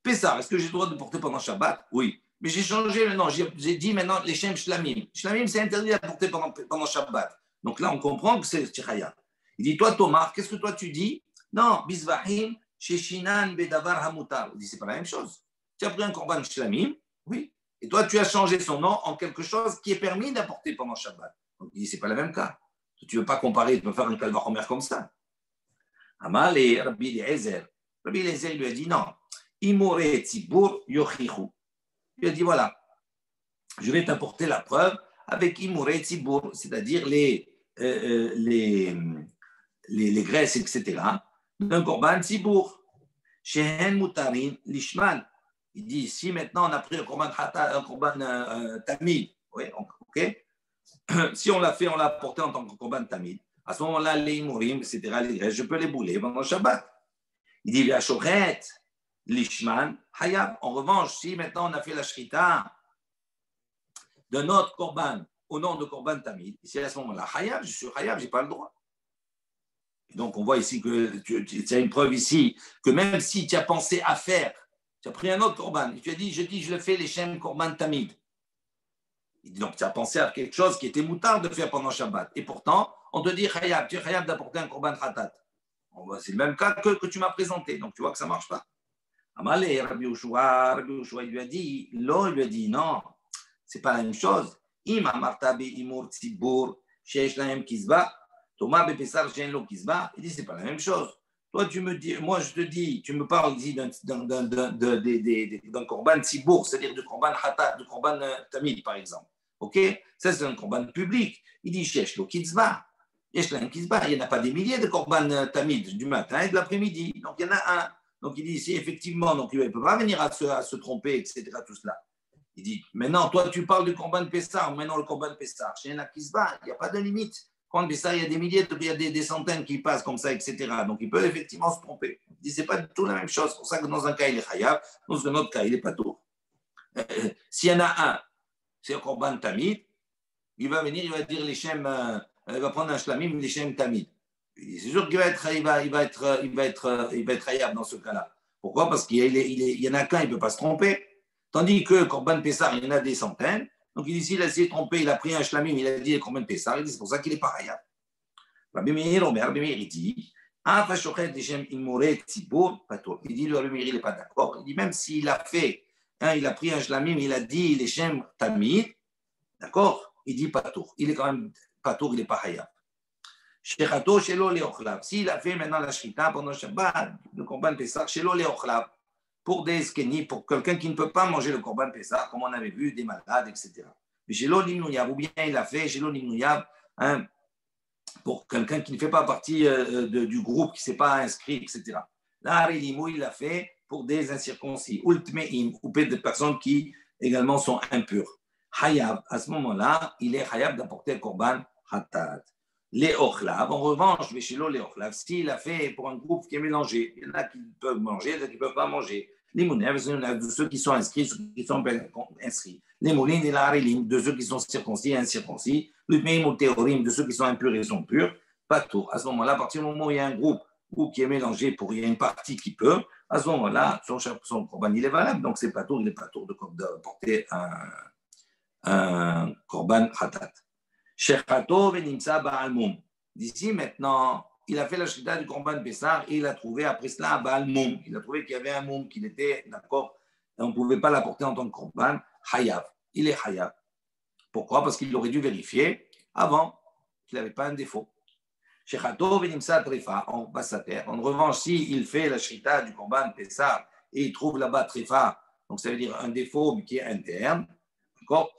Pessah, est-ce que j'ai le droit de porter pendant Shabbat? Oui. Mais j'ai changé le nom, j'ai dit maintenant les Shem Shlamim. Shlamim, c'est interdit d'apporter pendant Shabbat. Donc là, on comprend que c'est Tchaya. Il dit, toi, Thomas, qu'est-ce que toi tu dis? Non, Bisvahim, Sheshinan, Bedavar Hamutar. Il dit, c'est pas la même chose. Tu as pris un Korban Shlamim, oui, et toi, tu as changé son nom en quelque chose qui est permis d'apporter pendant Shabbat. Donc il dit, c'est pas le même cas. Tu ne veux pas comparer, tu peux faire un calvachomer comme ça. Amal et Rabbi Eliezer. Rabbi Eliezer lui a dit, non, Imore Tzibur Yochichu. Il lui a dit, voilà, je vais t'apporter la preuve avec Imure Tzibur, c'est-à-dire les graisses, etc., d'un Korban Tzibur. Shehen Mutarin Lishman. Il dit, si maintenant on a pris un Korban Tamid, oui, ok, si on l'a fait, on l'a apporté en tant que Korban Tamid, à ce moment-là, les Imurim, etc., les graisses, je peux les bouler pendant le Shabbat. Il dit, la Shochet Lishman Hayab. En revanche, si maintenant on a fait la Shrita de notre Korban au nom de Korban Tamid, ici à ce moment-là, Hayab, je suis Hayab, je n'ai pas le droit. Et donc on voit ici que tu as une preuve ici que même si tu as pensé à faire, tu as pris un autre Korban, et tu as dit, je le fais les Shem Korban Tamid. Donc tu as pensé à quelque chose qui était moutard de faire pendant Shabbat. Et pourtant, on te dit Hayab, tu es Hayab d'apporter un Korban Khatat. C'est le même cas que tu m'as présenté, donc tu vois que ça ne marche pas. Amalé, Rabbi Yoshua, il lui a dit, non, c'est pas la même chose. Il dit, c'est pas la même chose. Toi, tu me dis, moi, je te dis, tu me parles ici d'un korban tzibour, c'est-à-dire du korban hatat, du korban tamid, par exemple. Ok? Ça, c'est un korban public. Il dit, shesh lo kizba. Yesh lo kizba. Il n'y en a pas des milliers de korban tamid du matin et de l'après-midi. Donc, il y en a un. Donc, il dit ici, effectivement, donc il ne peut pas venir à se tromper, etc., tout cela. Il dit, maintenant, toi, tu parles du Korban Pessah, maintenant le Korban Pessah. Chez un Akizba, il n'y a pas de limite. Korban Pessah, il y a des milliers, il y a des centaines qui passent comme ça, etc. Donc, il peut effectivement se tromper. Il dit, ce n'est pas du tout la même chose. C'est pour ça que dans un cas, il est Khayab, dans un autre cas, il n'est pas tout. S'il y en a un, c'est un Korban Tamid, il va venir, il va dire les Shem, il va prendre un Shlamim, les Shem Tamid. C'est sûr qu'il va être Khayab dans ce cas-là. Pourquoi? Parce qu'il y en a qu'un, il ne peut pas se tromper. Tandis que Korban Pessah, il y en a des centaines. Donc il dit, s'il a essayé de tromper, il a pris un Shlamim, il a dit Korban Pessah, il dit, c'est pour ça qu'il est pas Khayab. Rabbi Meir, il dit, il dit, le Rabbi Meir, il n'est pas d'accord. Il dit, même s'il a fait, il a pris un Shlamim, il a dit les Shem Tamid, d'accord? Il dit pas tour. Il est quand même pas tour, il n'est pas Khayab. S'il a fait maintenant la Shrita pendant Shabbat, le Korban Pessah, Shelo Leochlav, pour des skeni, pour quelqu'un qui ne peut pas manger le Korban Pessah, comme on avait vu, des malades, etc. Mais Shelo Limnouyav, ou bien il a fait Shelo Limnouyav, pour quelqu'un qui ne fait pas partie du groupe, qui ne s'est pas inscrit, etc. Là, Harelimou, il l'a fait pour des incirconcis, ultmeim, ou des personnes qui également sont impures. Hayab, à ce moment-là, il est hayab d'apporter le korban hatat. Les ochlav, en revanche, Véchilo, les ochlav, s'il a fait pour un groupe qui est mélangé, il y en a qui peuvent manger, il y en a qui ne peuvent pas manger. Les mounev, de ceux qui sont inscrits, ceux qui sont inscrits. Les moulines et la harelim, de ceux qui sont circoncis et incirconcis. L'utmeim ou théorim, de ceux qui sont impurs et sont purs. Pas tout. À ce moment-là, à partir du moment où il y a un groupe ou qui est mélangé, il y a une partie qui peut, à ce moment-là, son korban, il est valable. Donc, c'est pas tout, il n'est pas tout de porter un korban hatat. Shechato venimsa ba'almum. D'ici maintenant, il a fait la shrita du korban Pessar et il a trouvé après cela un ba'almum. Il a trouvé qu'il y avait un moum, qu'il était d'accord, et on ne pouvait pas l'apporter en tant que korban hayav. Il est hayav. Pourquoi? Parce qu'il aurait dû vérifier avant qu'il n'avait pas un défaut. Shechato venimsa trefa, en bassater. En revanche, s'il fait la shrita du korban Pessar et il trouve là-bas trefa, donc ça veut dire un défaut mais qui est interne, d'accord?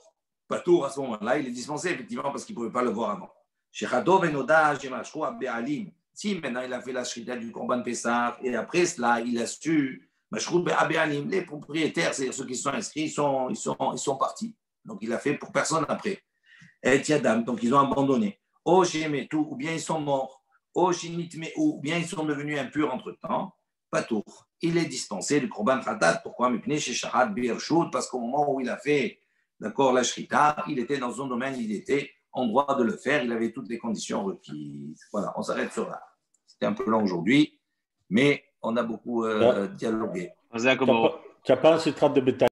Patour, à ce moment-là, il est dispensé, effectivement, parce qu'il ne pouvait pas le voir avant. Si maintenant il a fait la shrita du korban Pessah et après cela, il a su, les propriétaires, c'est-à-dire ceux qui sont inscrits, ils sont partis. Donc il a fait pour personne après. Et Tiadam, donc ils ont abandonné. Ou bien ils sont morts. Ou bien ils sont devenus impurs entre-temps. Patour. Il est dispensé du korban khatat. Pourquoi? Parce qu'au moment où il a fait, d'accord, la shrita, il était dans son domaine, il était en droit de le faire, il avait toutes les conditions requises. Voilà, on s'arrête sur là. C'était un peu long aujourd'hui, mais on a beaucoup dialogué. Tu n'as pas un citrate de bétail.